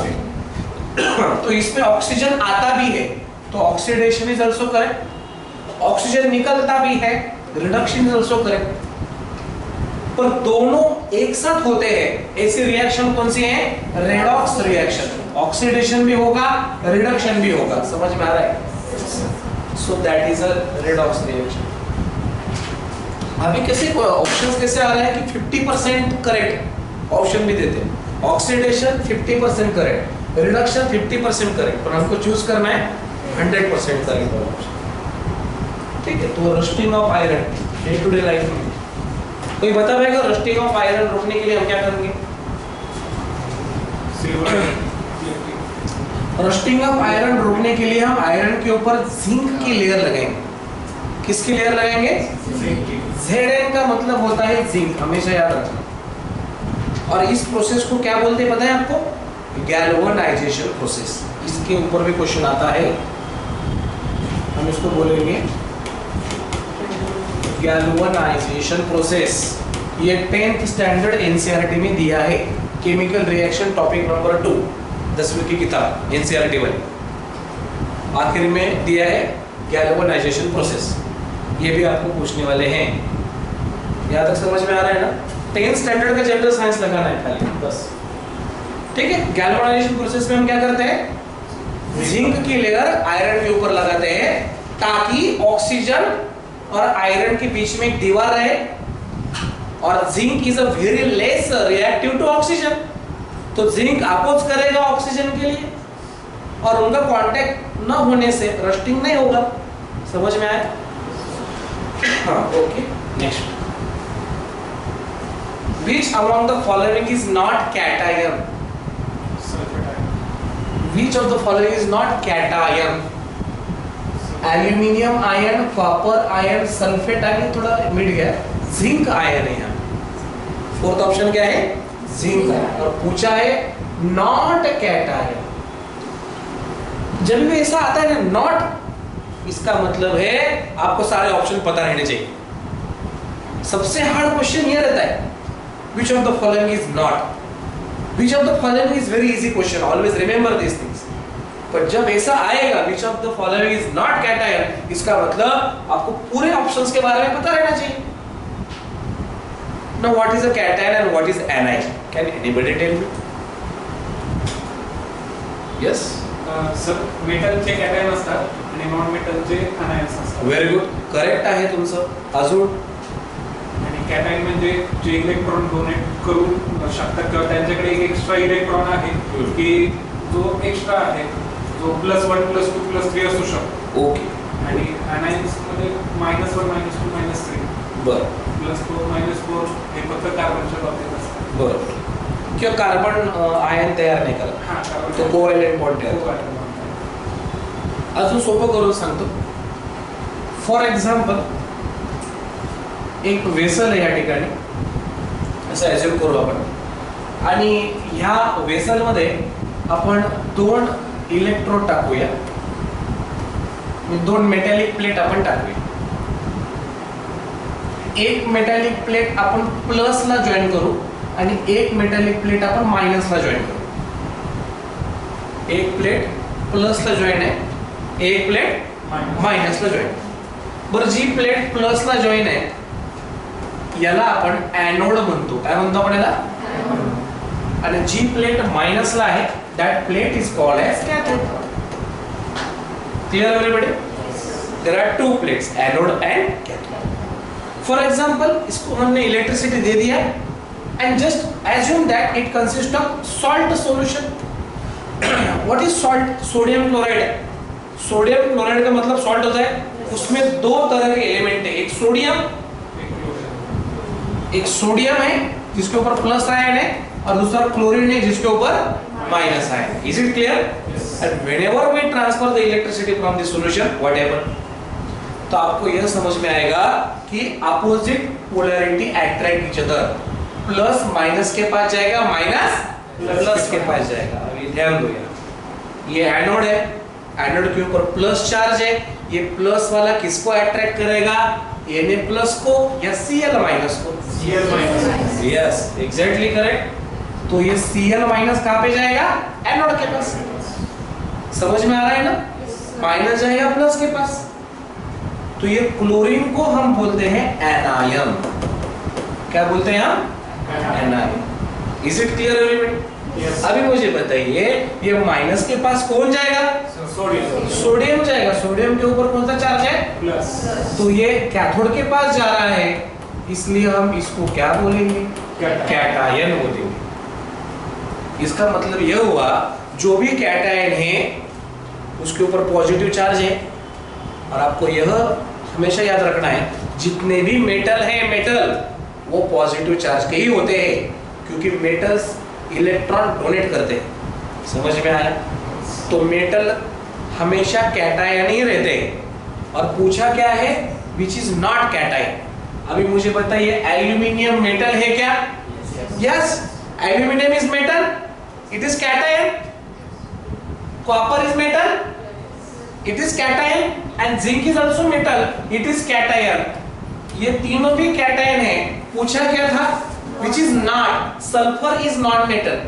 तो इसमें ऑक्सीजन आता भी है तो oxidation is also correct, oxygen निकलता भी है, रिडक्शन इज आल्सो करेक्ट, पर दोनों एक साथ होते हैं, ऐसी रिएक्शन कौन सी है, रेडॉक्स रिएक्शन, ऑक्सीडेशन भी होगा, रिडक्शन भी होगा, समझ में आ रहा है, so that is a redox reaction. अभी कैसे ऑप्शंस कैसे आ रहे हैं कि 50% करेक्ट ऑप्शन भी देते हैं, ऑक्सीडेशन 50% करेक्ट, रिडक्शन 50% करेक्ट, पर हमको चूज करना है 100% करेक्ट ऑप्शन, ठीक है। तो rusting of iron day to day life में कोई बता पाएगा, रस्टिंग ऑफ आयरन रोकने के लिए हम क्या करेंगे, रस्टिंग ऑफ आयरन रोकने के लिए हम आयरन के ऊपर जिंक की लेयर लगाएंगे। किसकी लेयर लगाएंगे, Zn का मतलब होता है जिंक, हमेशा याद रखना। और इस प्रोसेस को क्या बोलते हैं पता है आपको, गैल्वेनाइजेशन प्रोसेस। इसके ऊपर भी क्वेश्चन आता है, हम इसको बोलेंगे गैल्वेनाइजेशन प्रोसेस। ये 10th स्टैंडर्ड एनसीईआरटी में दिया है, केमिकल रिएक्शन टॉपिक नंबर 2, 10वीं की किताब एनसीईआरटी वाली, आखिर में दिया है गैल्वेनाइजेशन प्रोसेस। ये भी आपको पूछने वाले हैं। यहाँ तक समझ में आ रहा है ना? 10th स्टैंडर्ड का चैप्टर साइंस लगाना है खाली बस, ठीक है। गैल्वेनाइजेशन प्रोसेस में हम क्या करते हैं, जिंक की लेयर आयरन के ऊपर लगाते हैं ताकि ऑक्सीजन और आयरन के बीच में एक दीवार रहे, और zinc is a very less reactive to oxygen, तो जिंक अपोज करेगा ऑक्सीजन के लिए और उनका कांटेक्ट न होने से रस्टिंग नहीं होगा। समझ में आया? हाँ, okay. Next, which among the following is not cation? Which of the following is not cation? Aluminium ion, copper ion, sulphate ion, थोड़ा मिट गया, जिंक आयन है यहाँ। फोर्थ ऑप्शन क्या है? Zinc ion. और पूछा है नॉट कैटायन। जब भी ऐसा आता है ना नॉट, इसका मतलब है आपको सारे ऑप्शन पता रहने चाहिए। सबसे हार्ड क्वेश्चन ये रहता है which of the following is not, which of the following is very easy question, always remember these things, पर जब ऐसा आएगा which of the following is not cation, इसका मतलब आपको पूरे ऑप्शंस के बारे में पता रहना चाहिए। Now what is a cation and what is anion? Can anybody tell me? Yes? Sir मेटलचे कॅटायन असतात आणि नॉन मेटलचे अनायन्स असतात. व्हेरी गुड, करेक्ट आहे तुमचं। अजून कॅटायन म्हणजे जे इलेक्ट्रॉन डोनेट करू शकतात किंवा त्यांच्याकडे एक एक्स्ट्रा इलेक्ट्रॉन आहे की जो एक्स्ट्रा आहे, जो +1 +2 +3 असू शकतो. ओके. आणि अनायन्स मध्ये -1 -2 -3 बरं, +4 -4 हे फक्त कार्बनच्या बाबतीत असतात. बरं, किंवा कार्बन आयन तयार नाही करत, हां, कार्बन तो कोव्हॅलेंट बॉन्ड तयार करतो. अजून सोपं करून सांगतो. फॉर एक्झाम्पल, एक वेसल आहे या ठिकाणी, असं ॲज्युम करू आपण, आणि ह्या वेसलमध्ये आपण 2 इलेक्ट्रोड टाकूया, 2 मेटॅलिक प्लेट आपण टाकूया. एक मेटॅलिक प्लेट आपण प्लसला जॉईन करू आणि एक मेटॅलिक प्लेट आपण मायनसला जॉईन करू. एक प्लेट प्लसला जॉईन आहे, एक प्लेट मायनसला जॉईन. बरं, जी प्लेट प्लसला जॉईन आहे याला आपण एनोड म्हणतो. काय म्हणतो आपण याला? आणि जी प्लेट मायनसला आहे that plate is called as cathode. Clear everybody? There are 2 plates, anode and cathode. For example, इसको हमने इलेक्ट्रिसिटी दे दिया and just assume that it consist of salt solution. What is salt? Sodium chloride. Sodium chloride का मतलब salt होता है, उसमें 2 तरह के एलिमेंट है, एक सोडियम है जिसके ऊपर प्लस आयन है और दूसरा क्लोरीन है जिसके ऊपर minus ion. Is it clear? And whenever we transfer the electricity from the solution, what happen? तो आपको यह समझ में आएगा कि opposite polarity attract each other. Plus minus के पास जाएगा, माइनस प्लस के पास जाएगा. अभी ध्यान दो यार, ये एनोड है, एनोड के ऊपर प्लस चार्ज है, ये प्लस वाला किसको अट्रैक्ट करेगा? Na प्लस को या Cl माइनस को? Cl minus. Yes, exactly correct. तो ये Cl माइनस कहाँ पे जाएगा? एनोड के पास. समझ में आ रहा है ना? माइनस जाएगा प्लस के पास. तो ये क्लोरीन को हम बोलते हैं एनायन. क्या बोलते हैं हम? Anion. Is it clear everybody? अभी मुझे बताइए, ये माइनस के पास कौन जाएगा? सोडियम. सोडियम जाएगा. सोडियम के ऊपर कौन सा चार्ज है? प्लस. तो ये कैथोड के पास जा रहा है, इसलिए हम इसको क्या बोलेंगे? कैटायन बोलेंगे. इसका मतलब यह हुआ जो भी कैटायन है उसके ऊपर पॉजिटिव चार्ज है. और आपको यह हमेशा याद रखना है, जितने भी मेटल है, मेटल वो पॉजिटिव चार्ज के ही होते हैं, क्योंकि मेटल्स इलेक्ट्रॉन डोनेट करते हैं. समझ में आया? तो मेटल हमेशा कैटायन ही रहते हैं. और पूछा क्या है? Which is not cation. अभी मुझे बताइए, एल्यूमिनियम मेटल है क्या? Yes, aluminium is metal, it is cation. Copper is metal, it is cation. And zinc is also metal, it is cation. ये तीनों भी कैटायन है. पूछा क्या था? Which is not. Sulphur is non metal.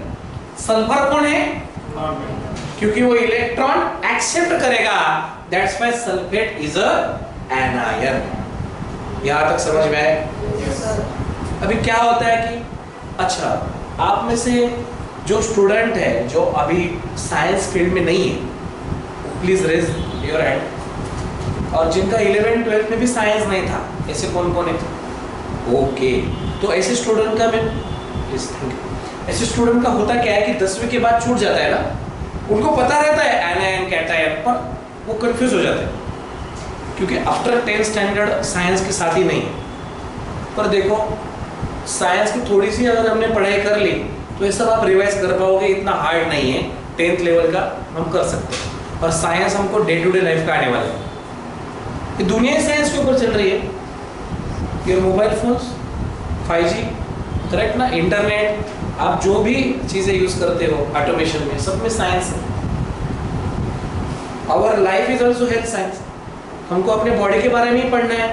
Sulphur कौन है? क्योंकि वो इलेक्ट्रॉन एक्सेप्ट करेगा, that's why sulphate is a anion. यहाँ तक समझ में आए? अभी क्या होता है कि अच्छा, आप में से जो स्टूडेंट है जो अभी साइंस फील्ड में नहीं है, प्लीज रेज योर हैंड। और जिनका 11th 12th में भी साइंस नहीं था, ऐसे कौन कौन है? ओके, तो ऐसे स्टूडेंट का मैं प्लीज थैंक यू। ऐसे स्टूडेंट का होता क्या है कि 10वीं के बाद छूट जाता है ना, उनको पता रहता है एनायन कैटायन, पर वो कंफ्यूज हो जाते हैं क्योंकि आफ्टर 10th स्टैंडर्ड साइंस के साथ ही नहीं है। पर देखो, साइंस की थोड़ी सी अगर हमने पढ़ाई कर ली तो ये सब आप रिवाइज कर पाओगे, इतना हार्ड नहीं है, 10th लेवल का हम कर सकते हैं। और साइंस हमको डे टू डे लाइफ का आने वाला है, ये दुनिया ही साइंस के ऊपर चल रही है। ये मोबाइल फोन्स, 5G, करेक्ट ना, इंटरनेट, आप जो भी चीजें यूज करते हो ऑटोमेशन में, सब में साइंस है। Our life is also health science. हमको अपने बॉडी के बारे में ही पढ़ना है,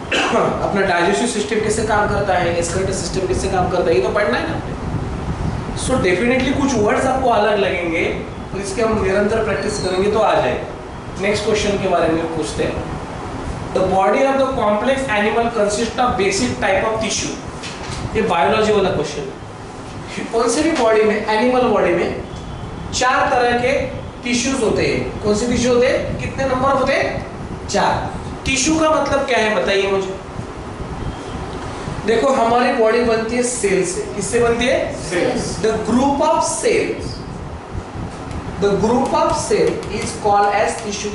अपना डाइजेस्टिव सिस्टम कैसे काम करता है, स्केलेटल सिस्टम कैसे काम करता है, ये तो पढ़ना है ना। सो डेफिनेटली कुछ वर्ड्स आपको अलग लगेंगे, तो इसके हम निरंतर प्रैक्टिस करेंगे तो आ जाएगा। नेक्स्ट क्वेश्चन के बारे में पूछते हैं। The body of the complex animal consist of basic type of tissue. ये बायोलॉजी वाला क्वेश्चन। कौन से भी बॉडी में, एनिमल बॉडी में 4 तरह के टिश्यूज होते हैं। कौन से टिश्यू होते हैं? कितने नंबर होते हैं? 4। टिश्यू का मतलब क्या है बताइए मुझे। देखो, हमारी बॉडी बनती है सेल से। किससे बनती है? Cells. The group of cells, the group of cell is called as tissue.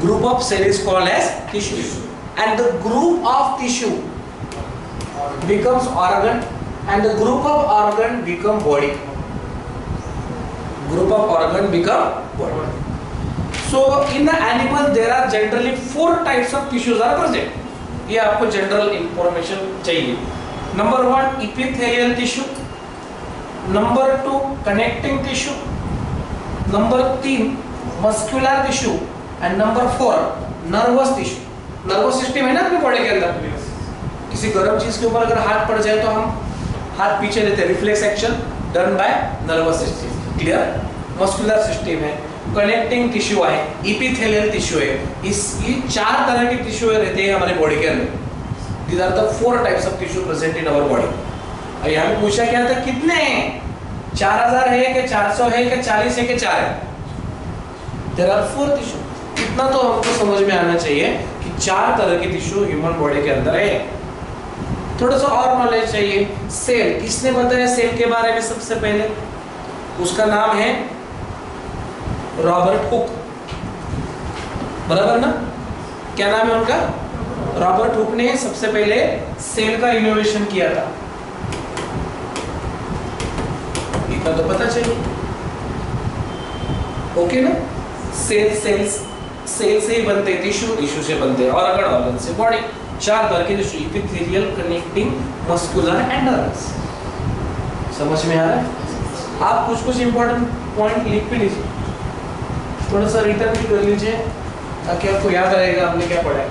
Group of cell is called as tissue, and the group of tissue becomes organ, and the group of organ become body. Group of organ become body. So in the animal there are generally 4 types of tissues are present. ये आपको general information चाहिए। Number 1 epithelial tissue, number 2 connecting tissue, number 3 muscular tissue, and number 4 nervous tissue. Nervous system है ना अपनी body के अंदर। किसी गर्म चीज के ऊपर अगर हाथ पड़ जाए तो हम हाथ पीछे लेते हैं, reflex action done by nervous system. Clear? Muscular system है, कनेक्टिंग टिश्यू है, इपिथेलियल टिश्यू है। ये 4 तरह के टिश्यू रहते हैं हमारे बॉडी के अंदर। These are the 4 types of tissue present in our body. और यहाँ पे पूछा क्या था, कितने हैं? 4000 है कि 400 है कि 40 है कि 4 है? There are 4 tissue. इतना तो हमको समझ में आना चाहिए कि 4 तरह के टिश्यू ह्यूमन बॉडी के अंदर है। थोड़ा सा और नॉलेज चाहिए। सेल, किसने बताया सेल के बारे में सबसे पहले? उसका नाम है रॉबर्ट हुक, बराबर ना? क्या नाम है उनका? रॉबर्ट हुक ने सबसे पहले सेल का इनोवेशन किया था। इतना तो पता चाहिए, ओके ना? सेल से ही बनते, टिश्यू से बनते, ऑर्गन से बॉडी। 4 तरह के tissue, epithelial, connecting, muscular and nervous. समझ में आ रहा है? आप कुछ इंपॉर्टेंट पॉइंट लिख भी लीजिए, थोड़ा सा रिटर्न भी कर लीजिए ताकि आपको याद रहेगा आपने क्या पढ़ा है।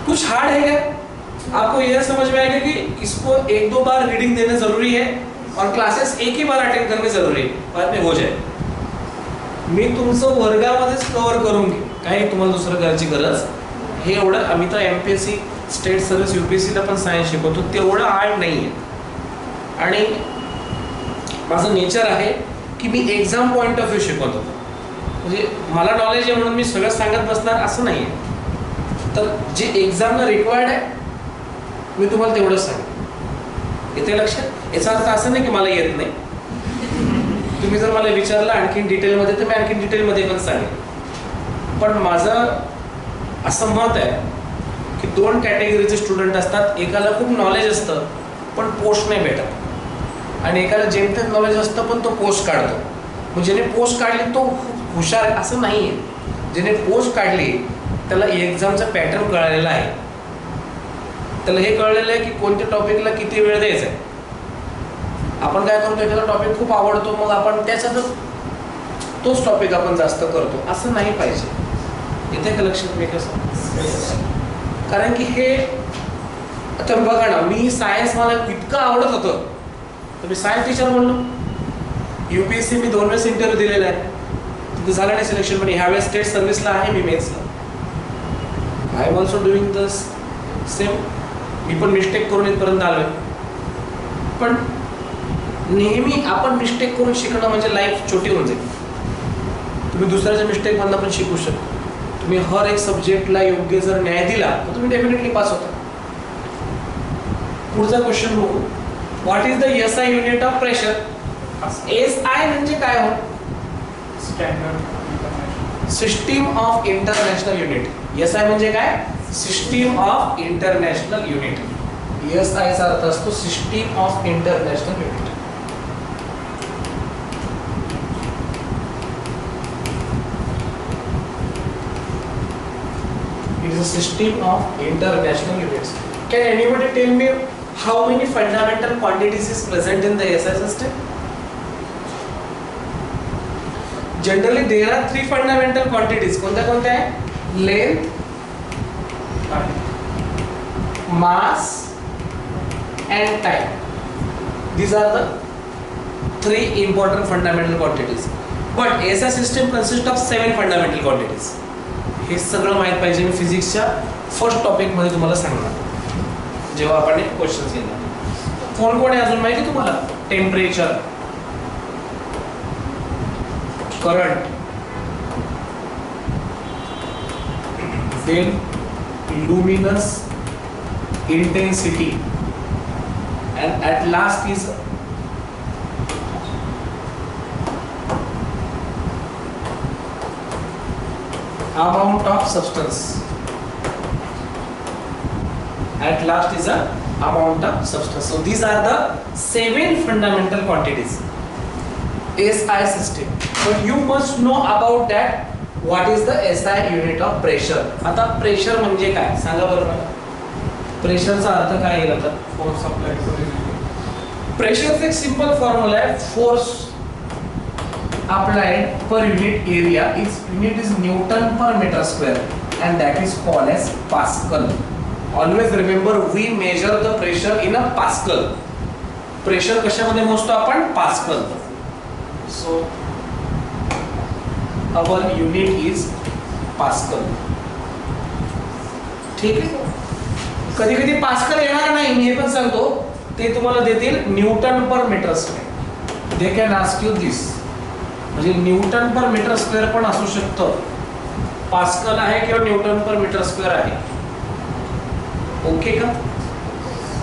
कुछ हार्ड है क्या? आपको यह समझ में आएगा कि इसको 1-2 बार रीडिंग देना जरूरी है और क्लासेस एक ही बार अटेंड करने जरूरी है, बाद में हो जाए। मी तुमचं वर्गामध्येच कव्हर करून घे, काही तुम्हाला दुसरं करायची गरज हे एवढं। आम्ही तर MPSC स्टेट सर्व्हिस UPSC ला पण सायन्स शिकवतो, तेवढं हार्ड नाही आहे। आणि माझं नेचर आहे की मी एक्झाम पॉईंट ऑफ व्ह्यू शिकवतो, म्हणजे मला नॉलेज आहे म्हणून मी सगळं सांगत बसणार असं नाही आहे। तर जे एक्झामला रिक्वायर्ड आहे मी तुम्हाला तेवढंच सांगेन। येते लक्षात? याचा अर्थ असं नाही की मला येत नाही। तुम्ही जर मला विचारलं आणखीन डिटेलमध्ये तर मी आणखीन डिटेलमध्ये पण सांगेन। पण माझं असं मत आहे की 2 कॅटेगरीचे स्टुडंट असतात, एकाला खूप नॉलेज असतं पण पोस्ट नाही भेटत, आणि एकाला जेमतेम नॉलेज असतं पण तो पोस्ट काढतो। मग ज्याने पोस्ट काढली तो हुशार आहे असं नाही आहे। ज्याने पोस्ट काढली त्याला एक्झामचा पॅटर्न कळलेला आहे, त्याला हे कळलेलं आहे की कोणत्या टॉपिकला किती वेळ द्यायचा आहे। आपण काय करतो, एखादा टॉपिक खूप आवडतो मग आपण त्याच्यातच तोच टॉपिक आपण जास्त करतो, असं नाही पाहिजे। येते का लक्षात मी कसं? कारण की हे आता बघा ना, मी सायन्स मला इतकं आवडत होतं तर मी सायन्स टीचर म्हणलो। UPSC मी 2 वेळेस इंटरव्ह्यू दिलेला आहे, तिथे झालं नाही सिलेक्शन, पण ह्यावेळेस स्टेट सर्व्हिसला आहे मी मेन्सला। I am also doing this same. मी पण मिस्टेक करून इथपर्यंत आलोय. पण नेहमी आपण मिस्टेक करून शिकणं म्हणजे लाईफ छोटी होऊन जाईल. तुम्ही दुसऱ्याच्या मिस्टेकमधनं पण शिकू शकता. तुम्ही हर एक सब्जेक्टला योग्य जर न्याय दिला तर तुम्ही डेफिनेटली पास होता. पुढचा क्वेश्चन बघू. What is the SI unit of pressure? SI म्हणजे काय हो? Standard system of international unit. SI म्हणजे काय? System of international unit. SI चा अर्थ असतो system of international unit. It is a system of international units. Can anybody tell me how many fundamental quantities is present in the SI system? Generally there are three fundamental quantities. कोणत्या कोणत्या आहे? Length, mass and time. These are the three important fundamental quantities. But SI system consists of 7 fundamental quantities. हे सगळं माहित पाहिजे. मी फिजिक्सच्या first topic मध्ये तुम्हाला सांगणार जेव्हा आपण क्वेश्चन्स घेणार. कोण कोण आहे अजून माहिती तुम्हाला? Temperature, current, then luminous intensity, and at last is amount of substance. At last is a amount of substance. So these are the 7 fundamental quantities SI system. But you must know about that. What is the SI unit of pressure? आता pressure म्हणजे काय सांगा बरं मला. प्रेशरचा अर्थ काय येईल आता? Force apply करून. प्रेशरचा एक सिंपल फॉर्म्युला आहे. Force applied per unit area is unit is Newton per meter square and that is called as Pascal. Always remember we measure the pressure in a Pascal. Pressure कशामध्ये मोजतो आपण? Pascal. So our unit is Pascal. ठीक आहे. कधी कधी pascal येणार नाही मी हे पण सांगतो. ते तुम्हाला देतील newton per metre square. They can ask you this. म्हणजे न्यूटन पर मीटर स्क्वेअर पण असू शकतं. पास्कल आहे किंवा न्यूटन पर मीटर स्क्वेअर आहे. ओके का?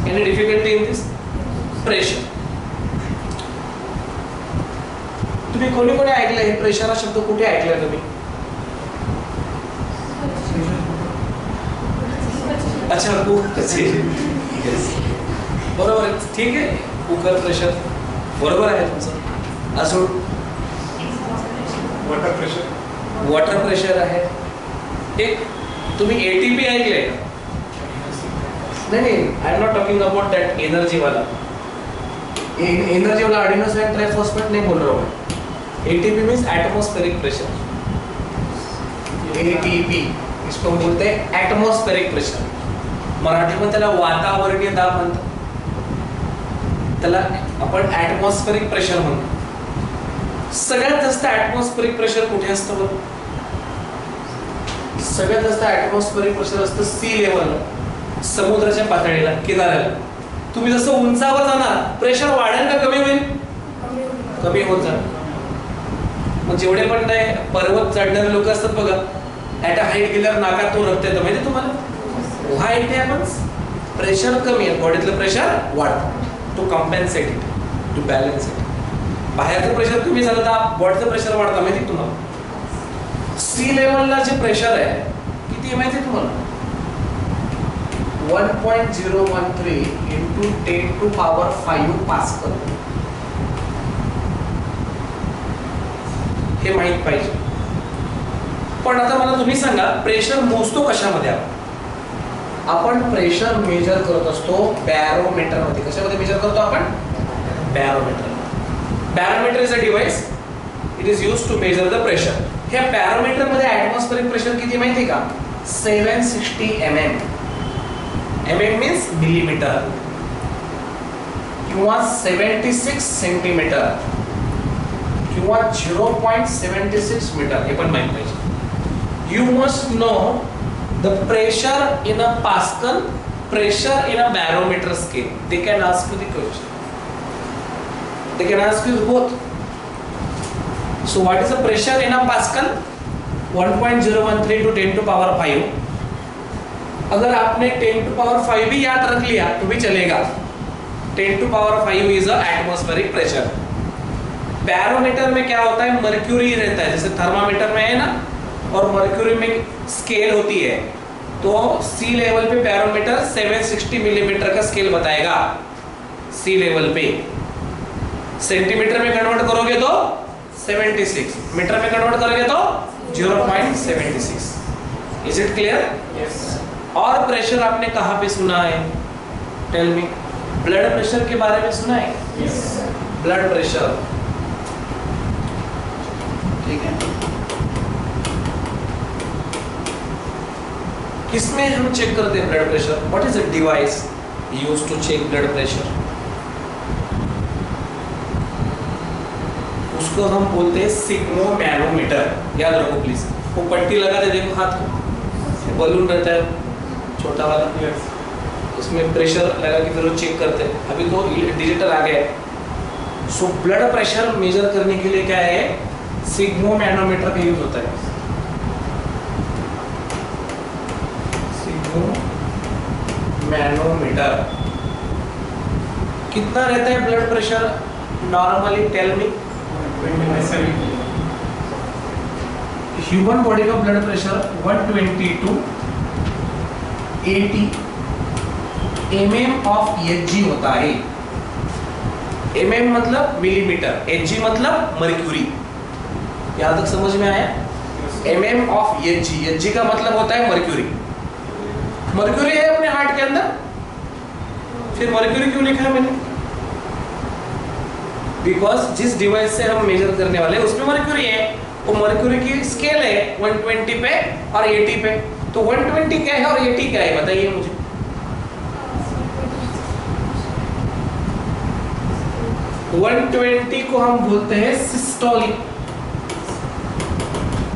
Any difficulty in this? Pressure. तुम्ही कोणी कोणी ऐकलं हे प्रेशर हा शब्द कुठे ऐकलाय तुम्ही? अच्छा बरोबर आहे. ठीक आहे. कुकर प्रेशर बरोबर आहे तुमचं. अजून वॉटर प्रेशर. वॉटर प्रेशर आहे. एक तुम्ही ATP ऐकलंय का? नाही I am not talking about that energy वाला. एनर्जी वाला अडिनोसाइन ट्राइफॉस्फेट नहीं बोल रहा हूँ. ATP means atmospheric pressure. ATP इसको बोलते हैं एटमॉस्फेरिक प्रेशर. मराठीमध्ये त्याला वातावरणीय दाब म्हणतात. त्याला आपण एटमॉस्फेरिक प्रेशर म्हणतो. सगळ्यात जास्त एटमॉस्फेरिक प्रेशर कुठे असतं बरं? सगळ्यात जास्त एटमॉस्फेरिक प्रेशर असतं सी लेवलला, समुद्राच्या पातळीला, किनाऱ्याला. तुम्ही जसं उंचावर जाणार प्रेशर वाढेल का कमी होईल? कमी होत जाणार. मग जेवढे पण नाही पर्वत चढणारे लोक असतात बघा, ॲट अ हाईट गेल्यावर नाकात तो रक्त येतं माहिती तुम्हाला. Why it happens? प्रेशर कमी आहे, बॉडीतलं प्रेशर वाढतं. To compensate it, to balance it. बाहेरचं प्रेशर कमी झालं तर बॉडीचं प्रेशर वाढतं माहिती तुम्हाला. सी लेवलला जे प्रेशर आहे किती आहे माहिती तुम्हाला? 1.013 into 10 to power 5 पास्कल. हे माहित पाहिजे. पण आता मला तुम्ही सांगा प्रेशर मोजतो कशामध्ये? आपण प्रेशर मेजर करत असतो बॅरोमीटर मध्ये. कशामध्ये मेजर करतो आपण? Barometer. Barometer is a device. It is used to measure the pressure. ह्या बॅरोमीटर मध्ये ॲटमॉस्फेरिक प्रेशर किती माहिती का? 760 mm. mm मीन्स मिलीमीटर किंवा 76 सेंटीमीटर किंवा 0.76 मीटर. हे पण माहित पाहिजे. You must know The pressure in a Pascal, pressure in a barometer scale. They can ask you the question. They can ask you both. So what is the pressure in a Pascal? 1.013 to 10 to power 5. अगर आपने 10 to power 5 भी याद रख लिया तो भी चलेगा. 10 to power 5 is a atmospheric pressure. Barometer में क्या होता है, मर्क्यूरी रहता है, जैसे थर्मामीटर में है ना, और मर्क्यूरी में स्केल होती है. तो सी लेवल पे बैरोमीटर 760 मिलीमीटर का स्केल बताएगा. सी लेवल पे सेंटीमीटर में कन्वर्ट करोगे तो 76, मीटर में कन्वर्ट करोगे तो 0.76. Is it clear? यस. और प्रेशर आपने कहाँ पे सुना है? Tell me. ब्लड प्रेशर के बारे में सुना है? यस. ब्लड प्रेशर, ठीक है. किसमें हम चेक करते हैं blood pressure? What is a device used to check blood pressure? उसको हम बोलते हैं सिग्मोमैनोमीटर. याद रखो प्लीज. वो पट्टी लगा दे, देखो हाथ को, बलून रहता है छोटा वाला, यस. उसमें प्रेशर लगा के फिर वो चेक करते हैं. अभी तो डिजिटल आ गया है. सो ब्लड प्रेशर मेजर करने के लिए क्या है, सिग्मोमैनोमीटर का यूज होता है. मैनोमीटर. कितना रहता है blood pressure normally? Tell me. Human body का blood pressure 120 to 80 mm of Hg होता है. mm मतलब मिलीमीटर, Hg मतलब मर्क्यूरी. यहां तक समझ में आया? mm of Hg. Hg का मतलब होता है मर्क्यूरी. मर्क्यूरी है अपने हार्ट के अंदर, फिर मर्क्यूरी क्यों लिखा है मैंने? बिकॉज जिस डिवाइस से हम मेजर करने वाले हैं उसमें मर्क्यूरी है. वो मर्क्यूरी की स्केल है 120 पे और 80 पे. तो 120 क्या है और 80 क्या है, बताइए मुझे. तो 120 को हम बोलते हैं सिस्टोलिक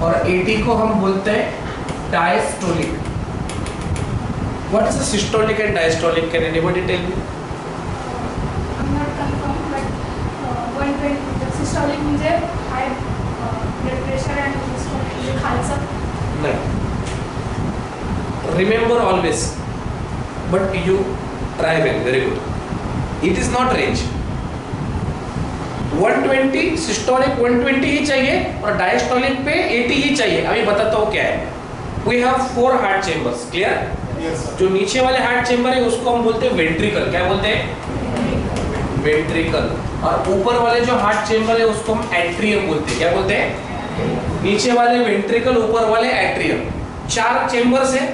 और 80 को हम बोलते हैं diastolic. What is the systolic and diastolic? Can anybody tell me? I'm not confirmed, but 120 systolic म्हणजे high blood pressure and systolic म्हणजे खालचं. नहीं. Remember always, but you try well. Very good. It is not range. 120 systolic 120 ही चाहिए और diastolic पे 80 ही चाहिए. अभी बताता हूँ क्या है. We have 4 heart chambers. Clear? Yes. जो नीचे वाले हार्ट चेम्बर है उसको हम बोलते हैं वेंट्रिकल. क्या बोलते हैं? वेंट्रिकल. और ऊपर वाले जो हार्ट चेम्बर है उसको हम एट्रियम बोलते हैं. क्या बोलते हैं? नीचे वाले वेंट्रिकल, ऊपर वाले एट्रियम. 4 चेम्बर्स है.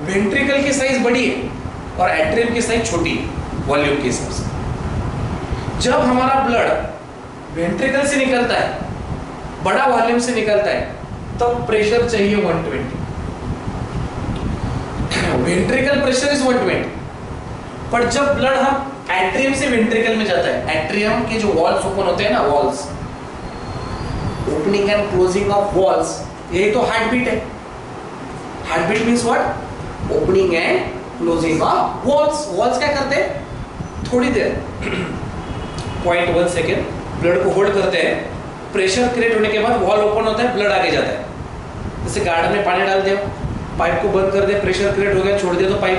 वेंट्रिकल की साइज बड़ी है और एट्रियम की साइज छोटी है वॉल्यूम के हिसाब से. जब हमारा ब्लड वेंट्रिकल से निकलता है, बड़ा वॉल्यूम से निकलता है, तब प्रेशर चाहिए 120. Ventricle pressure is 120. पर जब ब्लड हम एट्रियम से वेंट्रिकल में जाता है, एट्रियम के जो वॉल्स ओपन होते हैं ना, valves, opening and closing of valves, यही तो हार्ट बीट है. Heart beat means what? Opening and closing of valves. Valves क्या करते हैं? थोड़ी देर 0.1 सेकेंड ब्लड को होल्ड करते हैं. प्रेशर क्रिएट होने के बाद वॉल ओपन होता है, ब्लड आगे जाता है. जैसे गार्डन में पानी डाल दिया, पाइप को बंद कर दे, प्रेशर क्रिएट हो गया, छोड़ दिया तो पाइप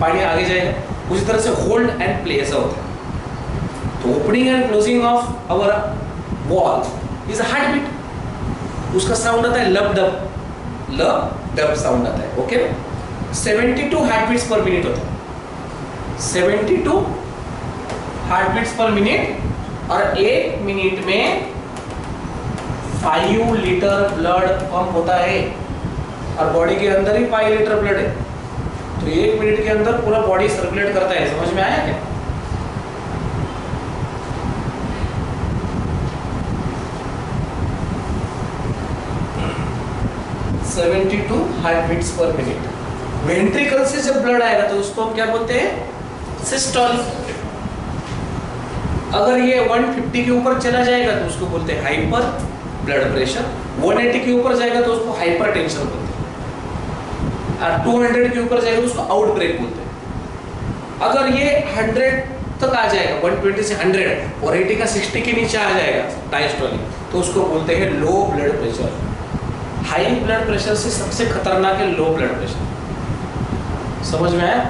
पानी आगे जाएगा. उसी तरह से होल्ड एंड प्ले ऐसा होता है. तो opening and closing of our valve is a heart beat. उसका साउंड आता है lub dub. Lub dub sound आता है. Okay. 72 heart beats per minute होता है. 72 हार्ट बीट्स पर मिनट. और 1 मिनट में 5 लीटर ब्लड पंप होता है. और बॉडी के अंदर ही 5 लीटर ब्लड है. तो 1 मिनट के अंदर पूरा बॉडी सर्कुलेट करता है. समझ में आया क्या? (72 heart beats per minute. Ventricle से जब ब्लड आएगा तो उसको हम क्या बोलते हैं? सिस्टोलिक. अगर ये 150 के ऊपर चला जाएगा तो उसको बोलते हैं हाइपर ब्लड प्रेशर. 180 के ऊपर जाएगा तो उसको हाइपर टेंशन बोलते हैं. 200 के ऊपर जाएगा तो उसको आउट ब्रेक बोलते हैं। अगर ये 100 तक आ जाएगा, 120 से 100 और 80 का 60 के नीचे आ जाएगा डायस्टोलिक, तो उसको बोलते हैं low blood pressure. High blood pressure से सबसे खतरनाक है लो ब्लड प्रेशर। समझ में आया?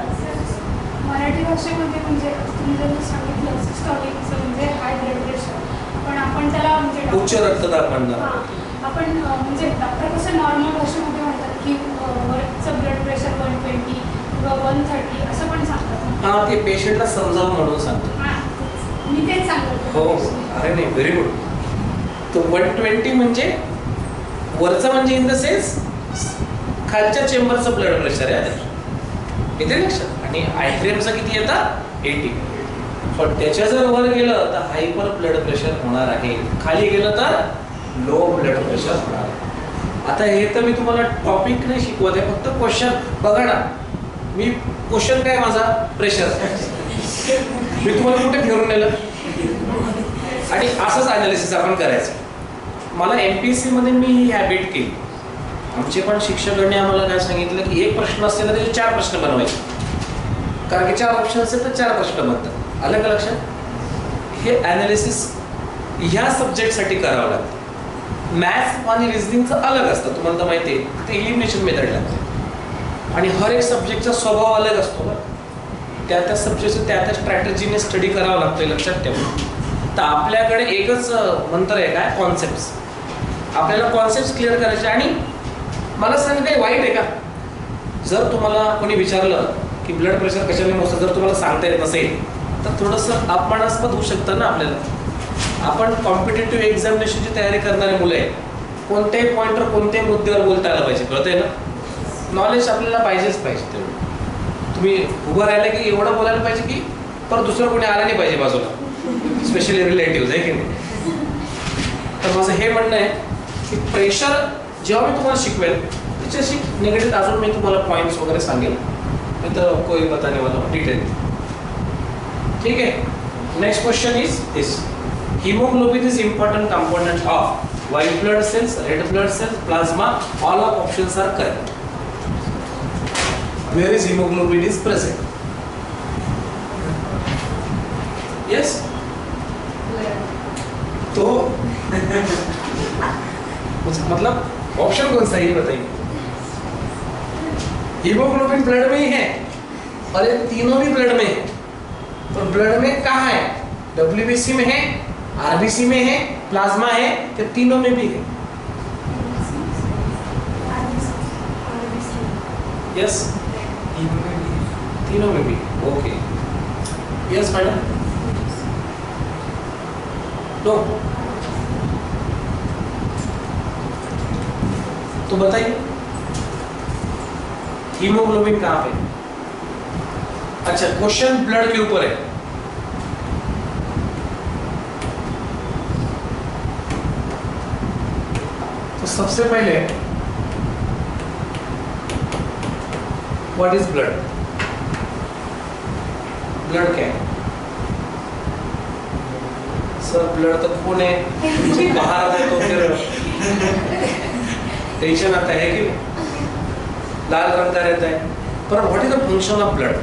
मराठी भाषेमध्ये म्हणजे तुम्ही जर सांगितलं सिस्टॉलिकचं म्हणजे हाय ब्लड प्रेशर, पण आपण त्याला म्हणजे उच्च रक्तदाब म्हणणार. हां, आपण म्हणजे डॉक्टर कसं नॉर्मल भाषेमध्ये म्हणतात की वरचं ब्लड प्रेशर 120 किंवा 130 असं पण सांगतात. हा, ते पेशंटला समजावं म्हणून सांगतो. हां, मी तेच सांगत हो, अरे नाही, व्हेरी गुड. तो 120 म्हणजे वरचा म्हणजे इन द सेन्स खालच्या चेंबरचं ब्लड प्रेशर आहे इथे लक्षात. आणि आयफ्रेमचं किती येतं 80. पण त्याच्या जर वर गेलं तर हायपर ब्लड प्रेशर होणार आहे, खाली गेलं तर लो ब्लड प्रेशर होणार आहे. आता हे तर मी तुम्हाला टॉपिक नाही शिकवत आहे, फक्त क्वेश्चन बघा ना. मी क्वेश्चन काय माझा प्रेशर, मी तुम्हाला कुठे फिरून नेलं. आणि असंच अनालिसिस आपण करायचं. मला MPSC मध्ये मी ही हॅबिट केली. आमचे पण शिक्षकांनी आम्हाला काय सांगितलं की एक प्रश्न असेल तर त्याचे 4 प्रश्न बनवायचे, कारण की 4 ऑप्शन असेल तर 4 प्रश्न बनतात. आलं का लक्षात? हे ॲनालिसिस ह्या सब्जेक्टसाठी करावं लागतं. मॅथ्स आणि रिझनिंगचं अलग असतं, तुम्हाला तर माहिती आहे, ते इलिमिनेशन मेथड लागते. आणि हर एक सब्जेक्टचा स्वभाव अलग असतो बरं. त्या सब्जेक्टचं त्या स्ट्रॅटेजीने स्टडी करावं लागतं, लक्षात ठेवा. तर आपल्याकडे एकच मंत्र आहे, काय? कॉन्सेप्ट्स. आपल्याला कॉन्सेप्ट क्लिअर करायचे. आणि मला सांग, काही वाईट आहे का? जर तुम्हाला कोणी विचारलं की ब्लड प्रेशर कशाने मोजतं, जर तुम्हाला सांगता येत नसेल तर थोडंसं अपमानास्पद होऊ शकतं ना आपल्याला. आपण कॉम्पिटेटिव्ह एक्झामिनेशनची तयारी करणारे मुलं आहे, कोणत्याही पॉईंटवर कोणत्याही मुद्द्यावर बोलता आलं पाहिजे, कळतंय ना? नॉलेज आपल्याला पाहिजेच पाहिजे तेवढं. तुम्ही उभं राहिलं की एवढं बोलायला पाहिजे की परत दुसरं कोणी आला नाही पाहिजे बाजूला, स्पेशली रिलेटिव्ह आहे की नाही. तर माझं हे म्हणणं आहे की प्रेशर जेव्हा मी तुम्हाला शिकवेल त्याच्याशी निगडीत अजून मी तुम्हाला पॉईंट्स वगैरे सांगेल, मी तर कोई बताने वाला डिटेल. ठीक आहे. Next question is this. Hemoglobin is important component of white blood cells, red blood cells, plasma. All of options are correct. Where is hemoglobin is present? Yes. तो मतलब ऑप्शन कौन सा है ये बताइए. हीमोग्लोबिन ब्लड में ही है और ये तीनों भी ब्लड में है. तो ब्लड में कहाँ है? WBC में है, RBC में है, प्लाज्मा है, तो तीनों में भी है. यस, तीनों में भी. ओके. Yes madam. नो, तो बताइए हीमोग्लोबिन कहाँ पे? अच्छा, क्वेश्चन ब्लड के ऊपर है. तो सबसे पहले व्हाट इज ब्लड? ब्लड क्या है? सर ब्लड तो खून है, बाहर आता है तो फिर टेंशन आता है कि लाल रंग का रहता है. पर what is the function of blood?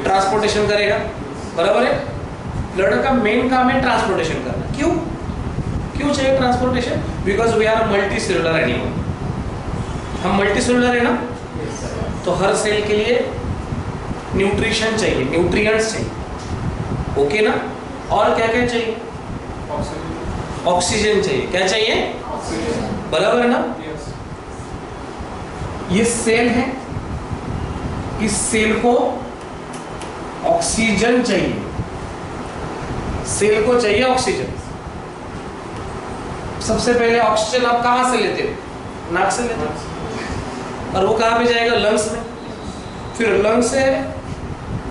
Transportation करेगा, बराबर है. ब्लड का मेन काम है ट्रांसपोर्टेशन करना. क्यों क्यों चाहिए transportation? Because we are multi cellular animal. हम मल्टी सेलुलर है ना, तो हर सेल के लिए न्यूट्रिशन चाहिए, न्यूट्रिएंट्स चाहिए. ओके ना? और क्या क्या चाहिए? ऑक्सीजन चाहिए. क्या चाहिए? बराबर है ना? ये सेल है, इस सेल को ऑक्सीजन चाहिए. सेल को चाहिए ऑक्सीजन. सबसे पहले ऑक्सीजन आप कहां से लेते हो? नाक से लेते हो. और वो कहां पे जाएगा? लंग्स में. फिर लंग्स से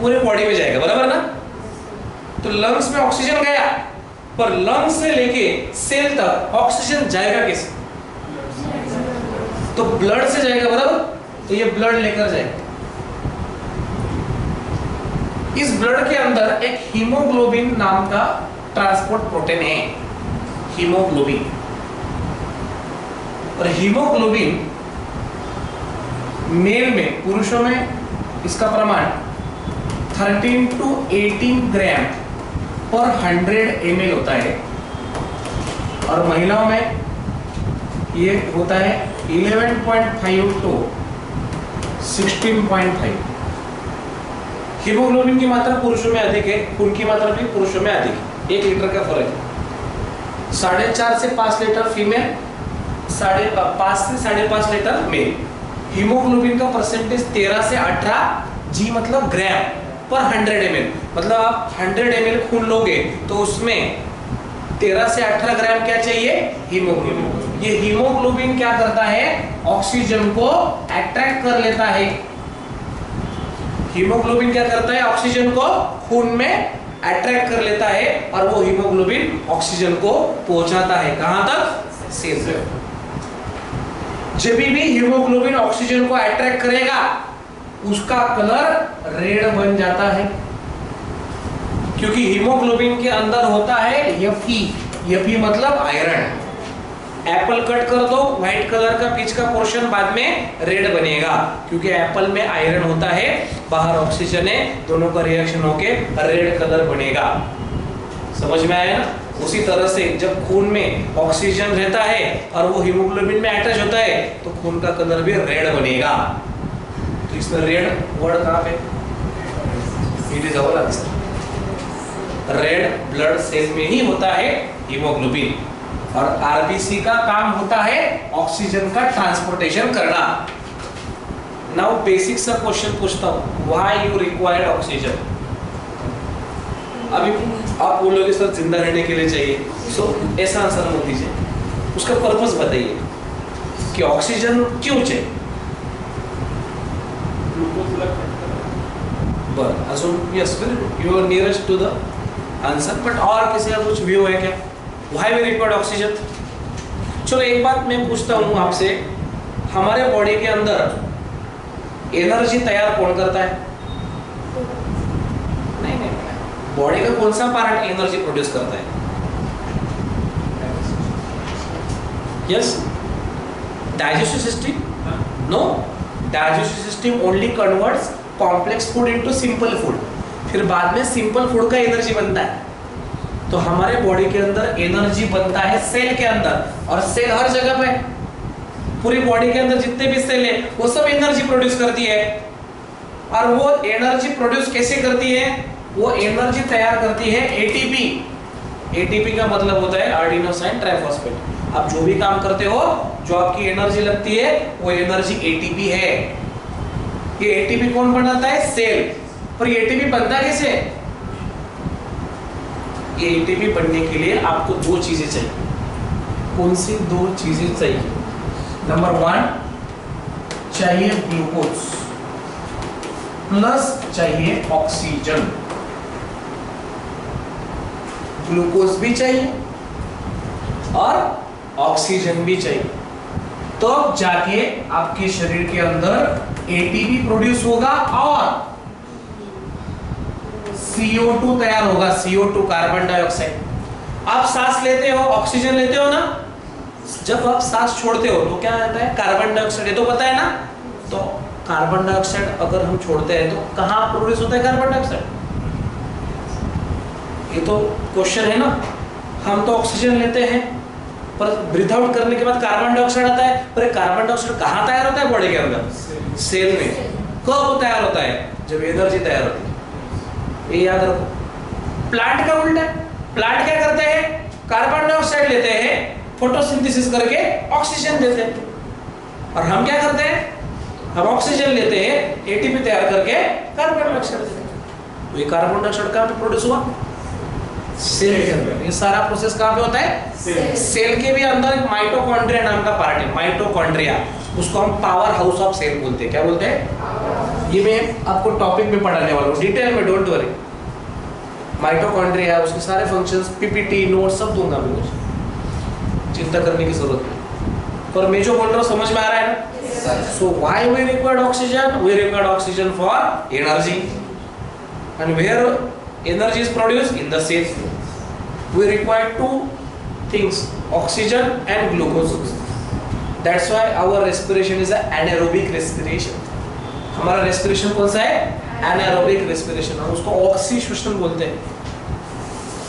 पूरे बॉडी में जाएगा, बराबर ना? तो लंग्स में ऑक्सीजन गया, पर लंग्स से लेके सेल तक ऑक्सीजन जाएगा कैसे? तो ब्लड से जाएगा, बराबर. तो ये ब्लड लेकर जाएगा. इस ब्लड के अंदर एक हीमोग्लोबिन नाम का ट्रांसपोर्ट प्रोटीन है, हीमोग्लोबिन. और हीमोग्लोबिन मेल में, पुरुषों में इसका प्रमाण 13 to 18 ग्राम पर 100 ml होता है और महिलाओं में ये होता है 11.5 to 16.5। हीमोग्लोबिन की मात्रा पुरुषों में अधिक है, खून की मात्रा भी पुरुषों में अधिक है, 1 लीटर का फर्क है। 4.5 से 5 लीटर फीमेल, 5 से 5.5 लीटर मेल। हीमोग्लोबिन का परसेंटेज 13 से 18 जी मतलब ग्राम पर 100 ml, मतलब आप 100 ml खून लोगे तो उसमें 13 से 18 ग्राम क्या चाहिए? हीमोग्लोबिन। ये हीमोग्लोबिन क्या करता है? ऑक्सीजन को अट्रैक्ट कर लेता है। हीमोग्लोबिन क्या करता है? ऑक्सीजन को खून में अट्रैक्ट कर लेता है और वो हीमोग्लोबिन ऑक्सीजन को पहुंचाता है कहां तक? सेल तक। जब भी हीमोग्लोबिन ऑक्सीजन को अट्रैक्ट करेगा उसका कलर रेड बन जाता है, क्योंकि हीमोग्लोबिन के अंदर होता है Fe मतलब आयरन। एप्पल कट कर दो, व्हाइट कलर का बीच का पोर्शन बाद में रेड बनेगा, क्योंकि एप्पल में आयरन होता है, बाहर ऑक्सीजन है, दोनों का रिएक्शन होके रेड कलर बनेगा। समझ में आया ना? उसी तरह से जब खून में ऑक्सीजन रहता है और वो हीमोग्लोबिन में अटैच होता है तो खून का कलर भी रेड बनेगा। तो इसमें रेड वर्ड कहाँ पे? It is our answer. Red blood cell में ही होता है हीमोग्लोबिन और आरबीसी का काम होता है ऑक्सीजन का ट्रांसपोर्टेशन करना। नाउ बेसिक सा क्वेश्चन पूछता हूँ, व्हाई यू रिक्वायर्ड ऑक्सीजन? अभी आप बोलोगे सर जिंदा रहने के लिए चाहिए, सो ऐसा आंसर मत दीजिए, उसका पर्पस बताइए कि ऑक्सीजन क्यों चाहिए। बरं अजून? Yes, very good, you are nearest to the answer, but और किसी का कुछ व्यू है क्या? Why we required oxygen? चलो एक बात मैं पूछता हूँ आपसे, हमारे बॉडी के अंदर एनर्जी तैयार कौन करता है? नहीं, बॉडी का कौन सा पार्ट एनर्जी प्रोड्यूस करता है? Yes, digestive system? No, digestive system only converts complex food into simple food, फिर बाद में सिंपल फूड का एनर्जी बनता है। तो हमारे बॉडी के अंदर एनर्जी बनता है सेल के अंदर, और सेल हर जगह पे, पूरी बॉडी के अंदर जितने भी सेल है वो सब एनर्जी प्रोड्यूस करती है। और वो एनर्जी प्रोड्यूस कैसे करती है? वो एनर्जी तैयार करती है एटीपी। एटीपी का मतलब होता है एडिनोसाइन ट्राइफॉस्फेट। आप जो भी काम करते हो, जो आपकी एनर्जी लगती है, वो एनर्जी एटीपी है। ये एटीपी कौन बनाता है? सेल। पर ये एटीपी बनता कैसे? ये एटीपी बनने के लिए आपको 2 चीजें चाहिए। कौन सी 2 चीजें चाहिए? नंबर 1 चाहिए ग्लूकोज, प्लस चाहिए ऑक्सीजन। ग्लूकोज भी चाहिए और ऑक्सीजन भी चाहिए, तो जाके आपके शरीर के अंदर एटीपी प्रोड्यूस होगा और CO2 तैयार होगा। CO2 carbon dioxide. आप सांस लेते हो, ऑक्सीजन लेते हो ना, जब आप सांस छोड़ते हो तो क्या आता है? Carbon dioxide. ये तो पता है ना? तो कार्बन डाइऑक्साइड अगर हम छोड़ते हैं तो कहाँ प्रोड्यूस होता है कार्बन डाइऑक्साइड? ये तो क्वेश्चन है ना। हम तो ऑक्सीजन लेते हैं, पर ब्रीथ आउट करने के बाद कार्बन डाइऑक्साइड आता है, पर कार्बन डाइऑक्साइड कहाँ तैयार होता है बॉडी के अंदर? सेल में। कब तैयार होता है? जब एनर्जी तैयार होती है। ये याद रखो। प्लांट का उल्टा है। प्लांट क्या करते हैं? कार्बन डाइऑक्साइड लेते हैं, फोटोसिंथेसिस करके ऑक्सीजन देते हैं। और हम क्या करते हैं? हम ऑक्सीजन लेते हैं, एटीपी तैयार करके कार्बन डाइऑक्साइड देते हैं। तो ये कार्बन डाइऑक्साइड कहाँ पे प्रोड्यूस हुआ? सेल के अंदर। ये सारा प्रोसेस कहाँ पे होता है? सेल के भी अंदर एक माइटोकॉन्ड्रिया नाम का पार्ट है, माइटोकॉन्ड्रिया। उसको हम पावर हाउस ऑफ सेल बोलते हैं। क्या बोलते हैं? ये मैं आपको टॉपिक में पढ़ाने वाला हूँ डिटेल में, डोंट वरी। माइटोकॉन्ड्रिया, उसके सारे फंक्शंस, पीपीटी नोट सब दूंगा मैं, कुछ चिंता करने की जरूरत नहीं। पर मैं जो बोल रहा हूँ समझ में आ रहा है ना? So why we required oxygen? We required oxygen for energy, and where energy is produced in the cell. We require 2 things, oxygen and glucose. That's why our respiration is anaerobic respiration. हमारा respiration कौन सा है? Anaerobic respiration. हम उसको ऑक्सीश्वसन बोलते हैं।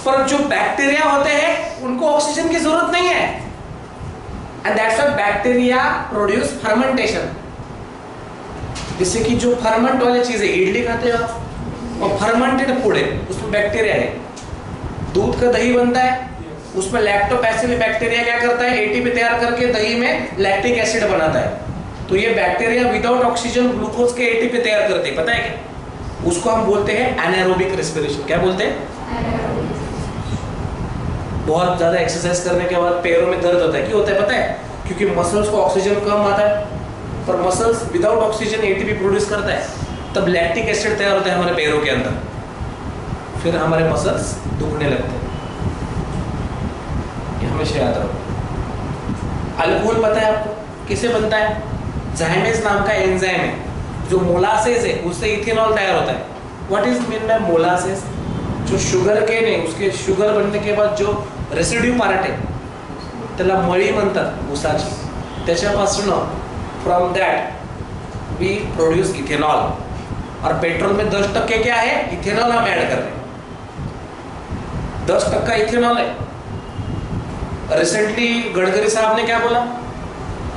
पर जो बैक्टीरिया होते हैं उनको ऑक्सीजन की जरूरत नहीं है, and that's why bacteria produce fermentation. जैसे कि जो फर्मेंट वाली चीजें, इडली खाते हो आप, और फर्मेंटेड फूड है, उसमें बैक्टीरिया है। दूध का दही बनता है, उसमें लैक्टोबैसिलस बैक्टीरिया क्या करता है? एटीपी तैयार करके दही में लैक्टिक एसिड बनाता है। तो ये बैक्टीरिया विदाउट ऑक्सीजन ग्लूकोज के एटीपी तैयार करते हैं, पता है क्या? उसको हम बोलते हैं एनारोबिक रेस्पिरेशन। क्या बोलते हैं? बहुत ज्यादा एक्सरसाइज करने के बाद पैरों में दर्द होता है, क्यों होता है पता है? क्योंकि मसल्स को ऑक्सीजन कम आता है, पर muscles without oxygen ATP produce करता है, तब लैक्टिक एसिड तैयार होता है हमारे पैरों के अंदर, फिर हमारे मसल्स दुखने लगते हैं। ये हमेशा याद रखो। अल्कोहल पता है आपको किसे बनता है? ज़ाइमेज नाम का एंजाइम है, जो मोलासेस है उससे इथेनॉल तैयार होता है। What is mean bye molasses? जो शुगर केन आहे, उसके शुगर बनने के बाद जो रेसिड्यू पार्ट आहे त्याला मळी म्हणतात ऊसाची, त्याच्यापासून from that we produce ethanol. और पेट्रोल में 10% क्या है? इथेनॉल हम ऐड कर रहे हैं, 10% इथेनॉल है। रिसेंटली गडकरी साहब ने क्या बोला?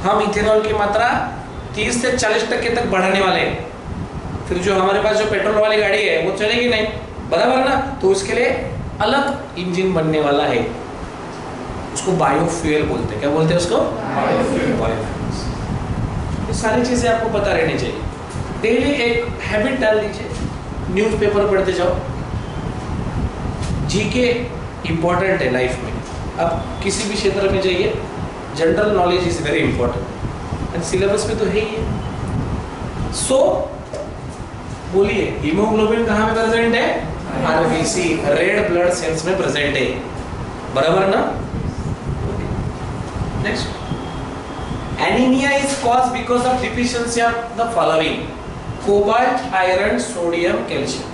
हम इथेनॉल की मात्रा 30 से 40% तक बढ़ाने वाले हैं। फिर जो हमारे पास जो पेट्रोल वाली गाड़ी है वो चलेगी नहीं, बराबर ना? तो उसके लिए अलग इंजन बनने वाला है, उसको बायोफ्यूल बोलते हैं। क्या बोलते हैं उसको? बायोफ्यूल। ये सारी चीजें आपको पता रहनी चाहिए। डेली एक हैबिट डाल दीजिए, न्यूज़पेपर पढ़ते जाओ। जीके इंपॉर्टेंट है लाइफ में। अब किसी भी क्षेत्र में जाइए, general knowledge is very important, and syllabus में तो है ही है। सो बोलिए, हीमोग्लोबिन कहाँ में प्रेजेंट है? आरबीसी, रेड ब्लड सेल्स में प्रेजेंट है, बराबर ना? Next, anaemia is caused because of deficiency of the following: cobalt, iron, sodium, calcium.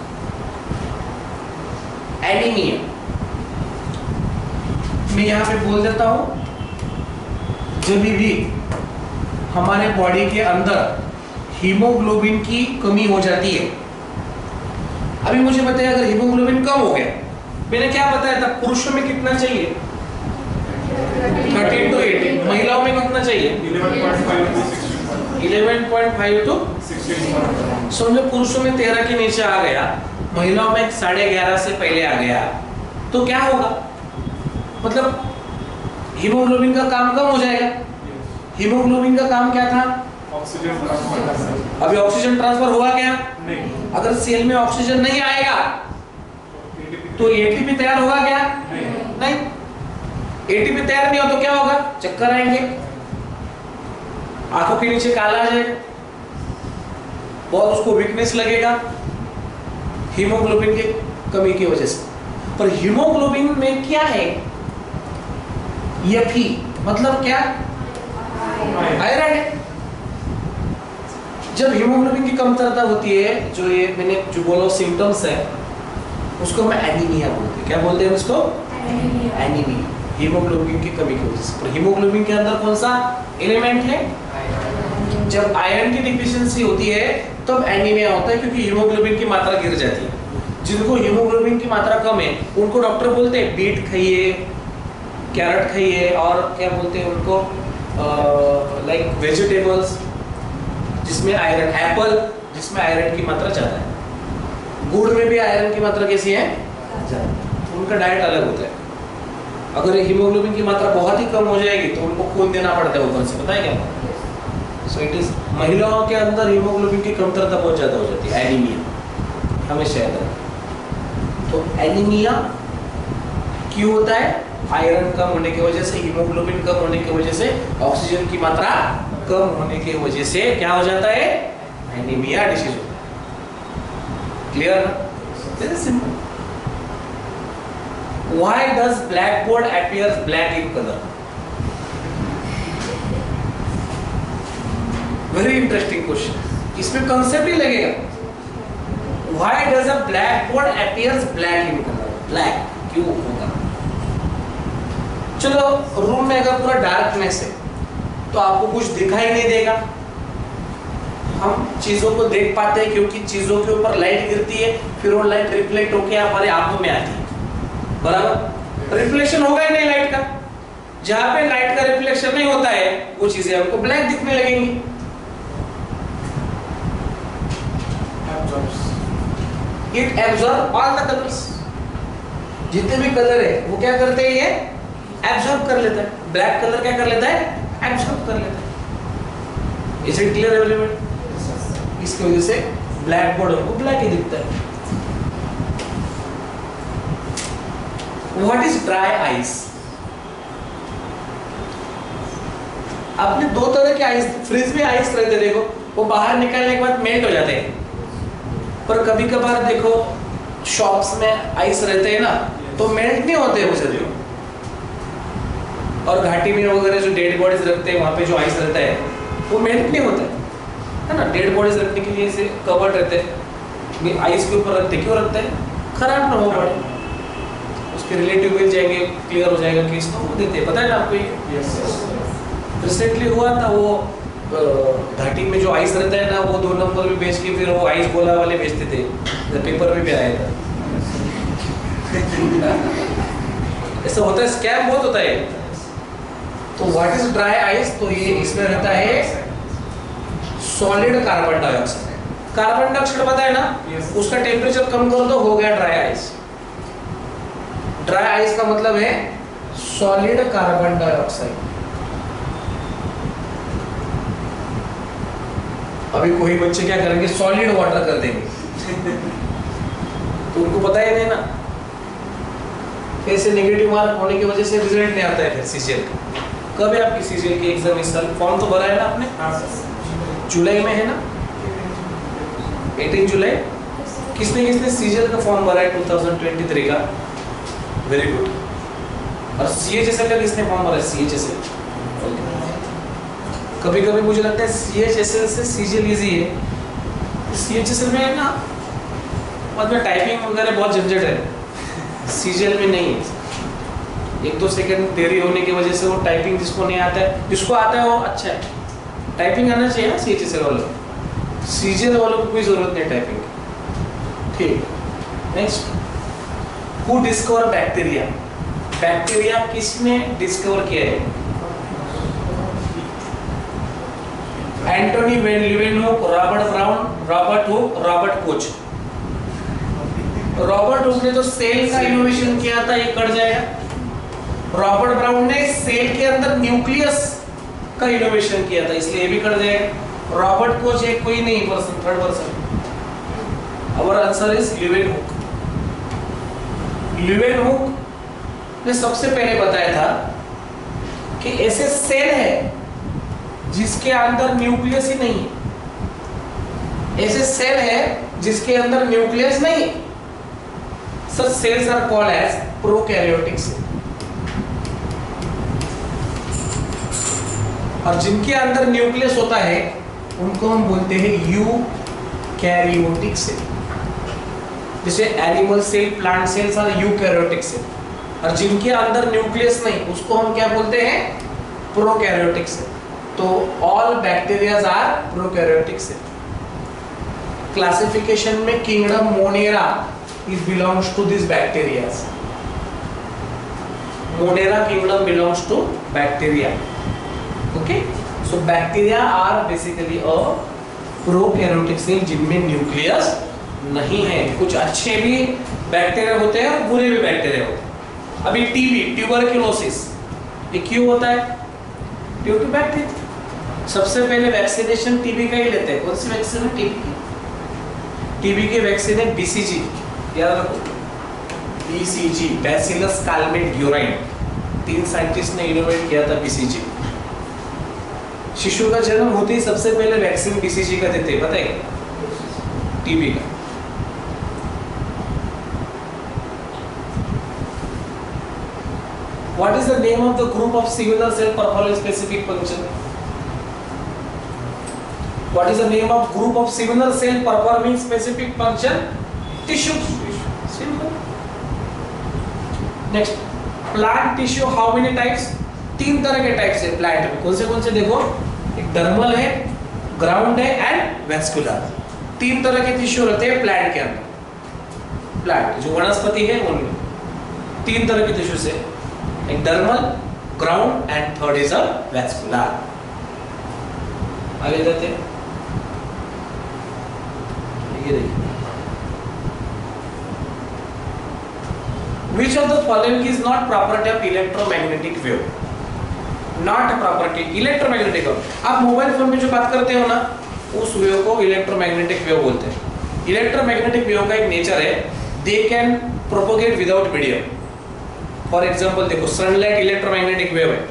Anaemia मैं यहाँ पे बोल देता हूँ, जब भी हमारे बॉडी के अंदर हीमोग्लोबिन की कमी हो जाती है। अभी मुझे बताइए, अगर हीमोग्लोबिन कम हो गया, मैंने क्या बताया था? पुरुषों में कितना चाहिए? 13 to 18। महिलाओं में कितना चाहिए? 11.5 to 16। समझो पुरुषों में 13 के नीचे आ गया, महिलाओं में 11.5 से पहले आ गया, तो क्या होगा? मतलब हीमोग्लोबिन का काम कम हो जाएगा। हीमोग्लोबिन का काम क्या था? Oxygen transfer. अभी ऑक्सीजन ट्रांसफर हुआ क्या? नहीं। अगर सेल में ऑक्सीजन नहीं आएगा तो एटीपी तैयार होगा क्या? नहीं। एटीपी तैयार नहीं हो तो क्या होगा? चक्कर आएंगे, आंखों के नीचे काला आ जाएगा, बहुत उसको वीकनेस लगेगा हीमोग्लोबिन की कमी की वजह से। पर हीमोग्लोबिन में क्या है? Fe मतलब क्या? आयरन है। जब हीमोग्लोबिन की कमतरता होती है, जो ये मैंने जो बोला सिम्टम्स है, उसको हम एनीमिया बोलते हैं। क्या बोलते हैं उसको? एनीमिया, हीमोग्लोबिन की कमी की वजह से। पर हीमोग्लोबिन के अंदर कौन सा एलिमेंट है? जब आयरन की डिफिशियंसी होती है तब एनीमिया होता है, क्योंकि हीमोग्लोबिन की मात्रा गिर जाती है। जिनको हीमोग्लोबिन की मात्रा कम है उनको डॉक्टर बोलते हैं बीट खाइए, कैरेट खाइए, और क्या बोलते हैं उनको, लाइक वेजिटेबल्स जिसमें आयरन, एप्पल जिसमें आयरन की मात्रा ज़्यादा है, गुड़ में भी आयरन की मात्रा कैसी है? ज़्यादा। उनका डाइट अलग होता है। अगर हीमोग्लोबिन की मात्रा बहुत ही कम हो जाएगी तो उनको खून देना पड़ता है ऊपर से, पता है क्या? सो इट इज, महिलाओं के अंदर हीमोग्लोबिन की कमतरता बहुत ज़्यादा हो जाती है, एनीमिया, हमेशा याद रखें। तो एनीमिया क्यों होता है? आयरन कम होने की वजह से, हीमोग्लोबिन कम होने की वजह से, ऑक्सीजन की मात्रा कम होने की वजह से क्या हो जाता है? एनीमिया डिसीज होता है। Clear? This is simple. Why does blackboard appears black in colour? Very interesting question, इसमें कंसेप्ट ही लगेगा। Why does a blackboard appears black in colour? Black क्यों होगा? चलो, रूम में अगर पूरा डार्कनेस है तो आपको कुछ दिखाई नहीं देगा। हम चीजों को देख पाते हैं क्योंकि चीजों के ऊपर लाइट गिरती है, फिर वो लाइट रिफ्लेक्ट होकर हमारे आंखों में आती है, बराबर। रिफ्लेक्शन होगा ही नहीं लाइट का। जहां पे लाइट का रिफ्लेक्शन नहीं होता है वो चीजें हमको ब्लैक दिखने लगेंगी। It absorb all the colours, जितने भी कलर है वो क्या करते हैं, ये एब्जॉर्ब कर लेता है। ब्लैक कलर क्या कर लेता है, एब्जॉर्ब कर लेता है। Is it clear everyone? इसकी वजह से ब्लैक बोर्ड हमको ब्लैक ही दिखता है। What is dry ice? आपने दो तरह के आइस, फ्रिज में आइस रहते, देखो वो बाहर निकालने के बाद मेल्ट हो जाते हैं, पर कभी कभार देखो शॉप्स में आइस रहते हैं ना, तो मेल्ट नहीं होते वो जल्दी। और घाटी में वगैरह जो डेड बॉडीज रखते हैं वहां पे जो आइस रहता है वो मेल्ट नहीं होता है ना। डेड बॉडीज रखने के लिए इसे कवर्ड रहते हैं, आइस के ऊपर रखते, क्यों रखते हैं, खराब ना हो बॉडी, उसके रिलेटिव मिल जाएंगे, क्लियर हो जाएगा केस, तो वो देते हैं। पता है ना आपको ये रिसेंटली हुआ था, वो घाटी में जो आइस रहता है ना वो 2 नंबर में बेच के फिर वो आइस गोला वाले बेचते थे, पेपर में भी आया था। ऐसा होता है, स्कैम बहुत होता है। तो व्हाट इज ड्राई आइस? तो ये इसमें रहता है solid carbon dioxide. Carbon dioxide पता है ना, उसका टेम्परेचर कम कर दो, हो गया ड्राई आइस। ड्राई आइस का मतलब है सॉलिड कार्बन डाइऑक्साइड। अभी कोई बच्चे क्या करेंगे, सॉलिड वाटर कर देंगे तो उनको पता ही नहीं ना, ऐसे नेगेटिव मार्क होने की वजह से रिजल्ट नहीं आता है फिर सीजीएल का। कब है आपकी सीजीएल की एग्जाम? इस साल फॉर्म तो भरा है ना आपने? जुलाई में है ना, 18 जुलाई। किसने किसने सीजीएल का फॉर्म भरा है 2023 का? Very good. और सीएचएसएल का किसने फॉर्म भरा है? सीएचएसएल। कभी कभी मुझे लगता है सीएचएसएल से सीजीएल इजी है। सीएचएसएल में ना मतलब टाइपिंग वगैरह बहुत झंझट है, सीजीएल में नहीं है। 1-2 सेकंड देरी होने की वजह से वो टाइपिंग जिसको नहीं आता है, जिसको आता है वो अच्छा है, टाइपिंग आना चाहिए ना सीएचएसएल वालों। सीजीएल वालों को कोई जरूरत नहीं टाइपिंग की। ठीक, next, who discover bacteria? Bacteria किसने डिस्कवर किया है? Antonie van Leeuwenhoek, Robert Brown, Robert Hooke, Robert Koch. Robert Hooke ने तो सेल का इनोवेशन किया था, ये कट जाएगा। रॉबर्ट ब्राउन ने सेल के अंदर न्यूक्लियस का इनोवेशन किया था, इसलिए ये भी कट जाएगा। रॉबर्ट कोच एक कोई नहीं person, third person. Our answer is Leeuwenhoek. Leeuwenhoek ने सबसे पहले बताया था कि ऐसे सेल है जिसके अंदर न्यूक्लियस ही नहीं है। ऐसे सेल है जिसके अंदर न्यूक्लियस नहीं। Such cells are called as prokaryotic cell। और जिनके अंदर न्यूक्लियस होता है उनको हम बोलते हैं यूकैरियोटिक सेल। जैसे एनिमल सेल, प्लांट सेल्स और यूकैरियोटिक सेल। और जिनके अंदर न्यूक्लियस नहीं उसको हम क्या बोलते हैं? Prokaryotic cell. तो all bacterias are prokaryotic cell. Classification में kingdom Monera is belongs to this bacterias. Monera kingdom belongs to bacteria. Okay, so bacteria are basically a prokaryotic cell जिनमें न्यूक्लियस नहीं है। कुछ अच्छे भी बैक्टीरिया होते हैं और बुरे भी बैक्टीरिया होते हैं। अभी टीबी, ट्यूबरक्यूलोसिस, ये क्यों होता है? Due to bacteria. सबसे पहले वैक्सीनेशन टीबी का ही लेते हैं। कौन सी वैक्सीन है टीबी की? टीबी की वैक्सीन है बीसीजी, याद रखो, बीसीजी, बैसिलस कालमेट-ग्यूराइन। 3 साइंटिस्ट ने इनोवेट किया था बीसीजी। शिशु का जन्म होते ही सबसे पहले वैक्सीन बीसीजी का देते हैं, पता है? टीबी का। What is the name of the group of similar cell performing specific function? What is the name of group of similar cell performing specific function? Tissues. Simple. Next, plant tissue how many types? तीन तरह के types है plant में। कौन से देखो, एक dermal है, ग्राउंड है एंड वेस्कुलर। तीन तरह के टिश्यू रहते हैं प्लांट के अंदर। प्लांट जो वनस्पति है उनमें तीन तरह के टिश्यू से, एक dermal, ground and third is a vascular. आगे जाते हैं, ये देखिए, which of the following is not property of electromagnetic wave? Not property electromagnetic wave। आप मोबाइल फोन में जो बात करते हो ना, उस वेव को इलेक्ट्रोमैग्नेटिक वेव बोलते हैं। इलेक्ट्रोमैग्नेटिक वेव का एक नेचर है, they can propagate without medium. For example देखो, सनलाइट इलेक्ट्रोमैग्नेटिक वेव है,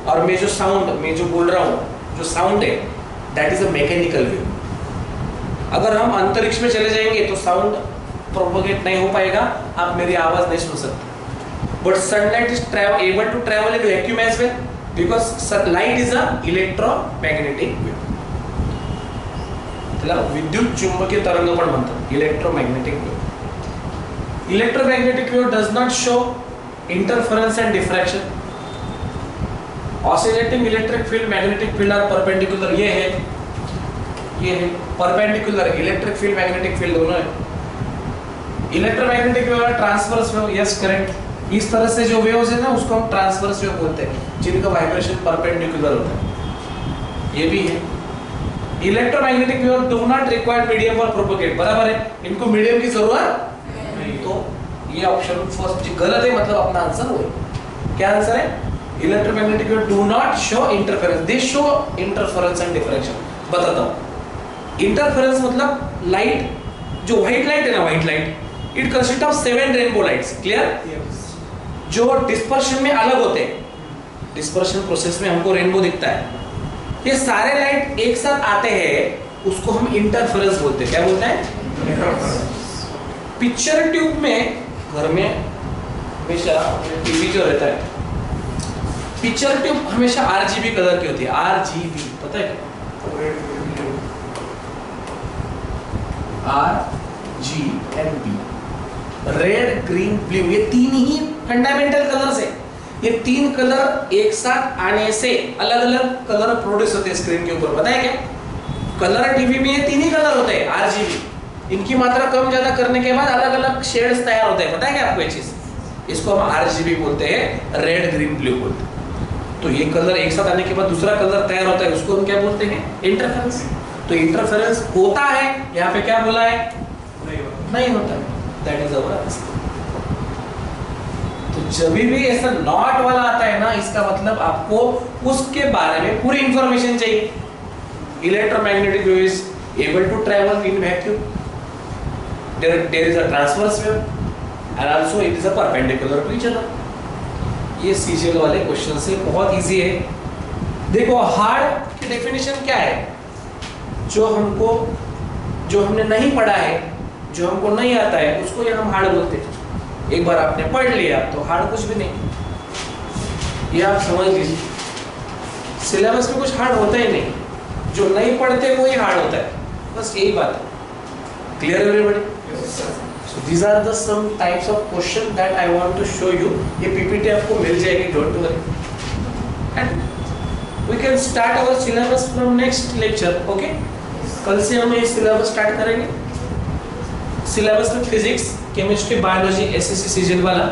और मैं जो बोल रहा हूँ, जो साउंड है, that is a mechanical wave. अगर हम अंतरिक्ष में चले जाएंगे तो साउंड प्रोपोगेट नहीं हो पाएगा, आप मेरी आवाज नहीं सुन सकते। But sunlight is able to travel in vacuum as well, because light is a electromagnetic wave. त्याला विद्युत चुंबकीय तरंग पण म्हणतात, electromagnetic wave. Electromagnetic wave does not show interference and diffraction। oscillating electric field, magnetic field are perpendicular। ये है perpendicular, electric field magnetic field दोनों है। इलेक्ट्रोमैग्नेटिक वेव है ट्रांसवर्स वेव, यस करेक्ट। इस तरह से जो वेव्स है ना, उसको हम ट्रांसवर्स वेव बोलते हैं, जिनका वाइब्रेशन परपेंडिकुलर होता है। ये भी है। Electromagnetic wave do not require medium for propagate, बराबर है, इनको मीडियम की जरूरत नहीं। तो ये ऑप्शन फर्स्ट गलत है, मतलब अपना आंसर वो है। क्या आंसर है? Electromagnetic wave do not show interference, they show interference and diffraction. बताता हूं, इंटरफेरेंस मतलब लाइट, जो व्हाइट लाइट है ना, white light, it consist of 7 rainbow lights. Clear? जो डिस्पर्शन में अलग होते हैं, डिस्पर्शन प्रोसेस में हमको रेनबो दिखता है, ये सारे लाइट एक साथ आते हैं, उसको हम इंटरफेरेंस बोलते हैं। क्या बोलते हैं? पिक्चर ट्यूब में, घर में हमेशा टीवी जो रहता है, पिक्चर ट्यूब हमेशा RGB कलर की होती है। RGB पता है क्या? RGB, रेड, ग्रीन, ब्लू, ये तीन ही फंडामेंटल कलर्स है। ये तीन कलर एक साथ आने से अलग अलग कलर प्रोड्यूस होते हैं स्क्रीन के ऊपर। पता है क्या? कलर टीवी में ये तीन ही कलर होते हैं, RGB। इनकी मात्रा कम ज्यादा करने के बाद अलग अलग शेड्स तैयार होते हैं। पता है क्या आपको ये चीज? इसको हम RGB बोलते हैं, रेड, ग्रीन, ब्लू बोलते हैं। तो ये कलर एक साथ आने के बाद दूसरा कलर तैयार होता है, उसको हम क्या बोलते हैं? इंटरफेरेंस। तो इंटरफेरेंस होता है, यहाँ पे क्या बोला है? नहीं होता है। That is our answer. तो जब भी ऐसा नॉट वाला आता है ना, इसका मतलब आपको उसके बारे में पूरी इंफॉर्मेशन चाहिए। Electromagnetic wave is able to travel in vacuum, there is a transverse wave and also it is a perpendicular to each other। ये सीजीएल वाले क्वेश्चन से बहुत इजी है। देखो, हार्ड की डेफिनेशन क्या है? जो हमने नहीं पढ़ा है, जो हमको नहीं आता है, उसको ये हम हार्ड बोलते हैं। एक बार आपने पढ़ लिया तो हार्ड कुछ भी नहीं, ये आप समझ लीजिए। सिलेबस में कुछ हार्ड होता ही नहीं, जो नहीं पढ़ते वो ही हार्ड होता है, बस यही बात है। Clear everybody? Yes, sir. So these are the some types of question that I want to show you। ये PPT आपको मिल जाएगी, don't worry। And we can start our syllabus from next lecture, okay? कल से हम ये syllabus start करेंगे। syllabus में physics, chemistry, biology, SSC CGL वाला,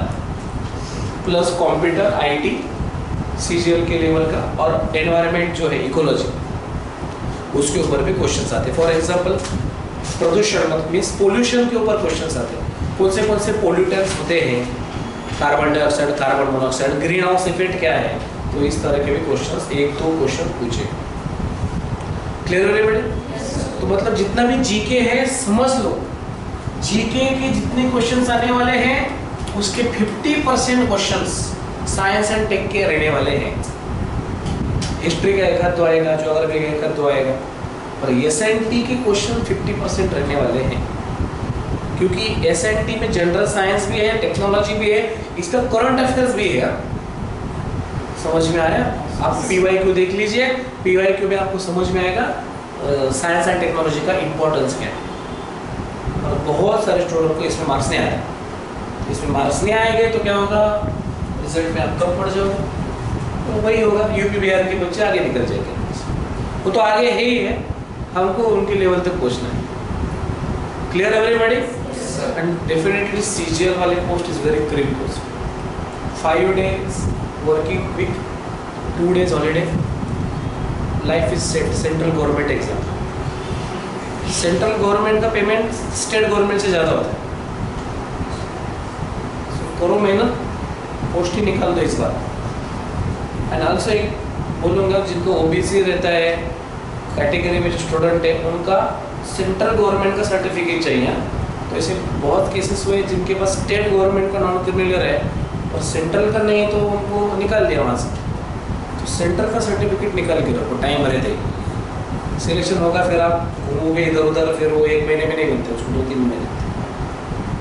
plus computer, IT, CGL के लेवल का, और environment जो है ecology, उसके ऊपर भी क्वेश्चंस आते हैं। फॉर एग्जांपल प्रदूषण मीन्स पोल्यूशन के ऊपर क्वेश्चंस आते हैं। कौन से पोल्यूटेंट्स होते हैं, carbon dioxide, carbon monoxide, green house effect क्या है, तो इस तरह के भी क्वेश्चंस, एक दो क्वेश्चन पूछे। क्लियर है बेटे? तो मतलब जितना भी जीके है समझ लो, जीके के जितने क्वेश्चंस आने वाले हैं उसके 50% क्वेश्चंस साइंस एंड टेक के रहने वाले हैं। हिस्ट्री का एक हाथ तो आएगा, ज्योग्राफी का एक हाथ तो आएगा, और एसएनटी के क्वेश्चन 50% रहने वाले हैं, क्योंकि एसएनटी में जनरल साइंस भी है, टेक्नोलॉजी भी है, इसका करंट अफेयर्स भी है। समझ में आया? आप पीवाईक्यू देख लीजिए, पीवाईक्यू में आपको समझ में आएगा साइंस एंड टेक्नोलॉजी का इम्पोर्टेंस क्या है। और बहुत सारे स्टूडेंट को इसमें मार्क्स नहीं आए, इसमें मार्क्स नहीं आएंगे तो क्या होगा? रिजल्ट में आप कम पड़ जाओगे। तो वही होगा, यूपी बिहार के बच्चे आगे निकल जाएंगे। वो तो आगे है ही है, हमको उनके लेवल तक पहुंचना है। Clear everybody? And definitely CGL वाले post is very cream post. 5 days working week, 2 days holiday, life is set. Central government exam, central government का पेमेंट स्टेट गवर्नमेंट से ज़्यादा होता है। करो मेहनत, पोस्ट ही निकाल दो इस बार। एंड ऑल्सो एक बोलूँगा, जिनको ओबीसी रहता है, कैटेगरी में जो स्टूडेंट है, उनका सेंट्रल गवर्नमेंट का सर्टिफिकेट चाहिए। तो ऐसे बहुत केसेस हुए जिनके पास स्टेट गवर्नमेंट का नॉन क्रिमिनल है और सेंट्रल का नहीं, तो उनको निकाल दिया वहाँ से। तो सेंट्रल का सर्टिफिकेट निकाल के रखो, टाइम रहते ही सिलेक्शन होगा, फिर आप घूमोगे इधर उधर, फिर वो 1 महीने में नहीं मिलते, उसको 2-3 महीने।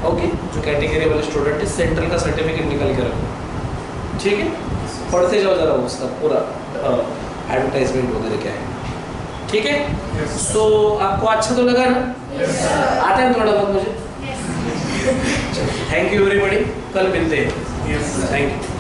ओके, जो कैटेगरी वाले स्टूडेंट है, सेंट्रल का सर्टिफिकेट निकाल के रखो, ठीक है? पढ़ते जाओ जरा उसका पूरा एडवर्टाइजमेंट वगैरह क्या है, ठीक है? तो आपको अच्छा तो लगा ना? आता है थोड़ा बहुत मुझे? थैंक यू एवरीबॉडी, कल मिलते हैं। Thank you.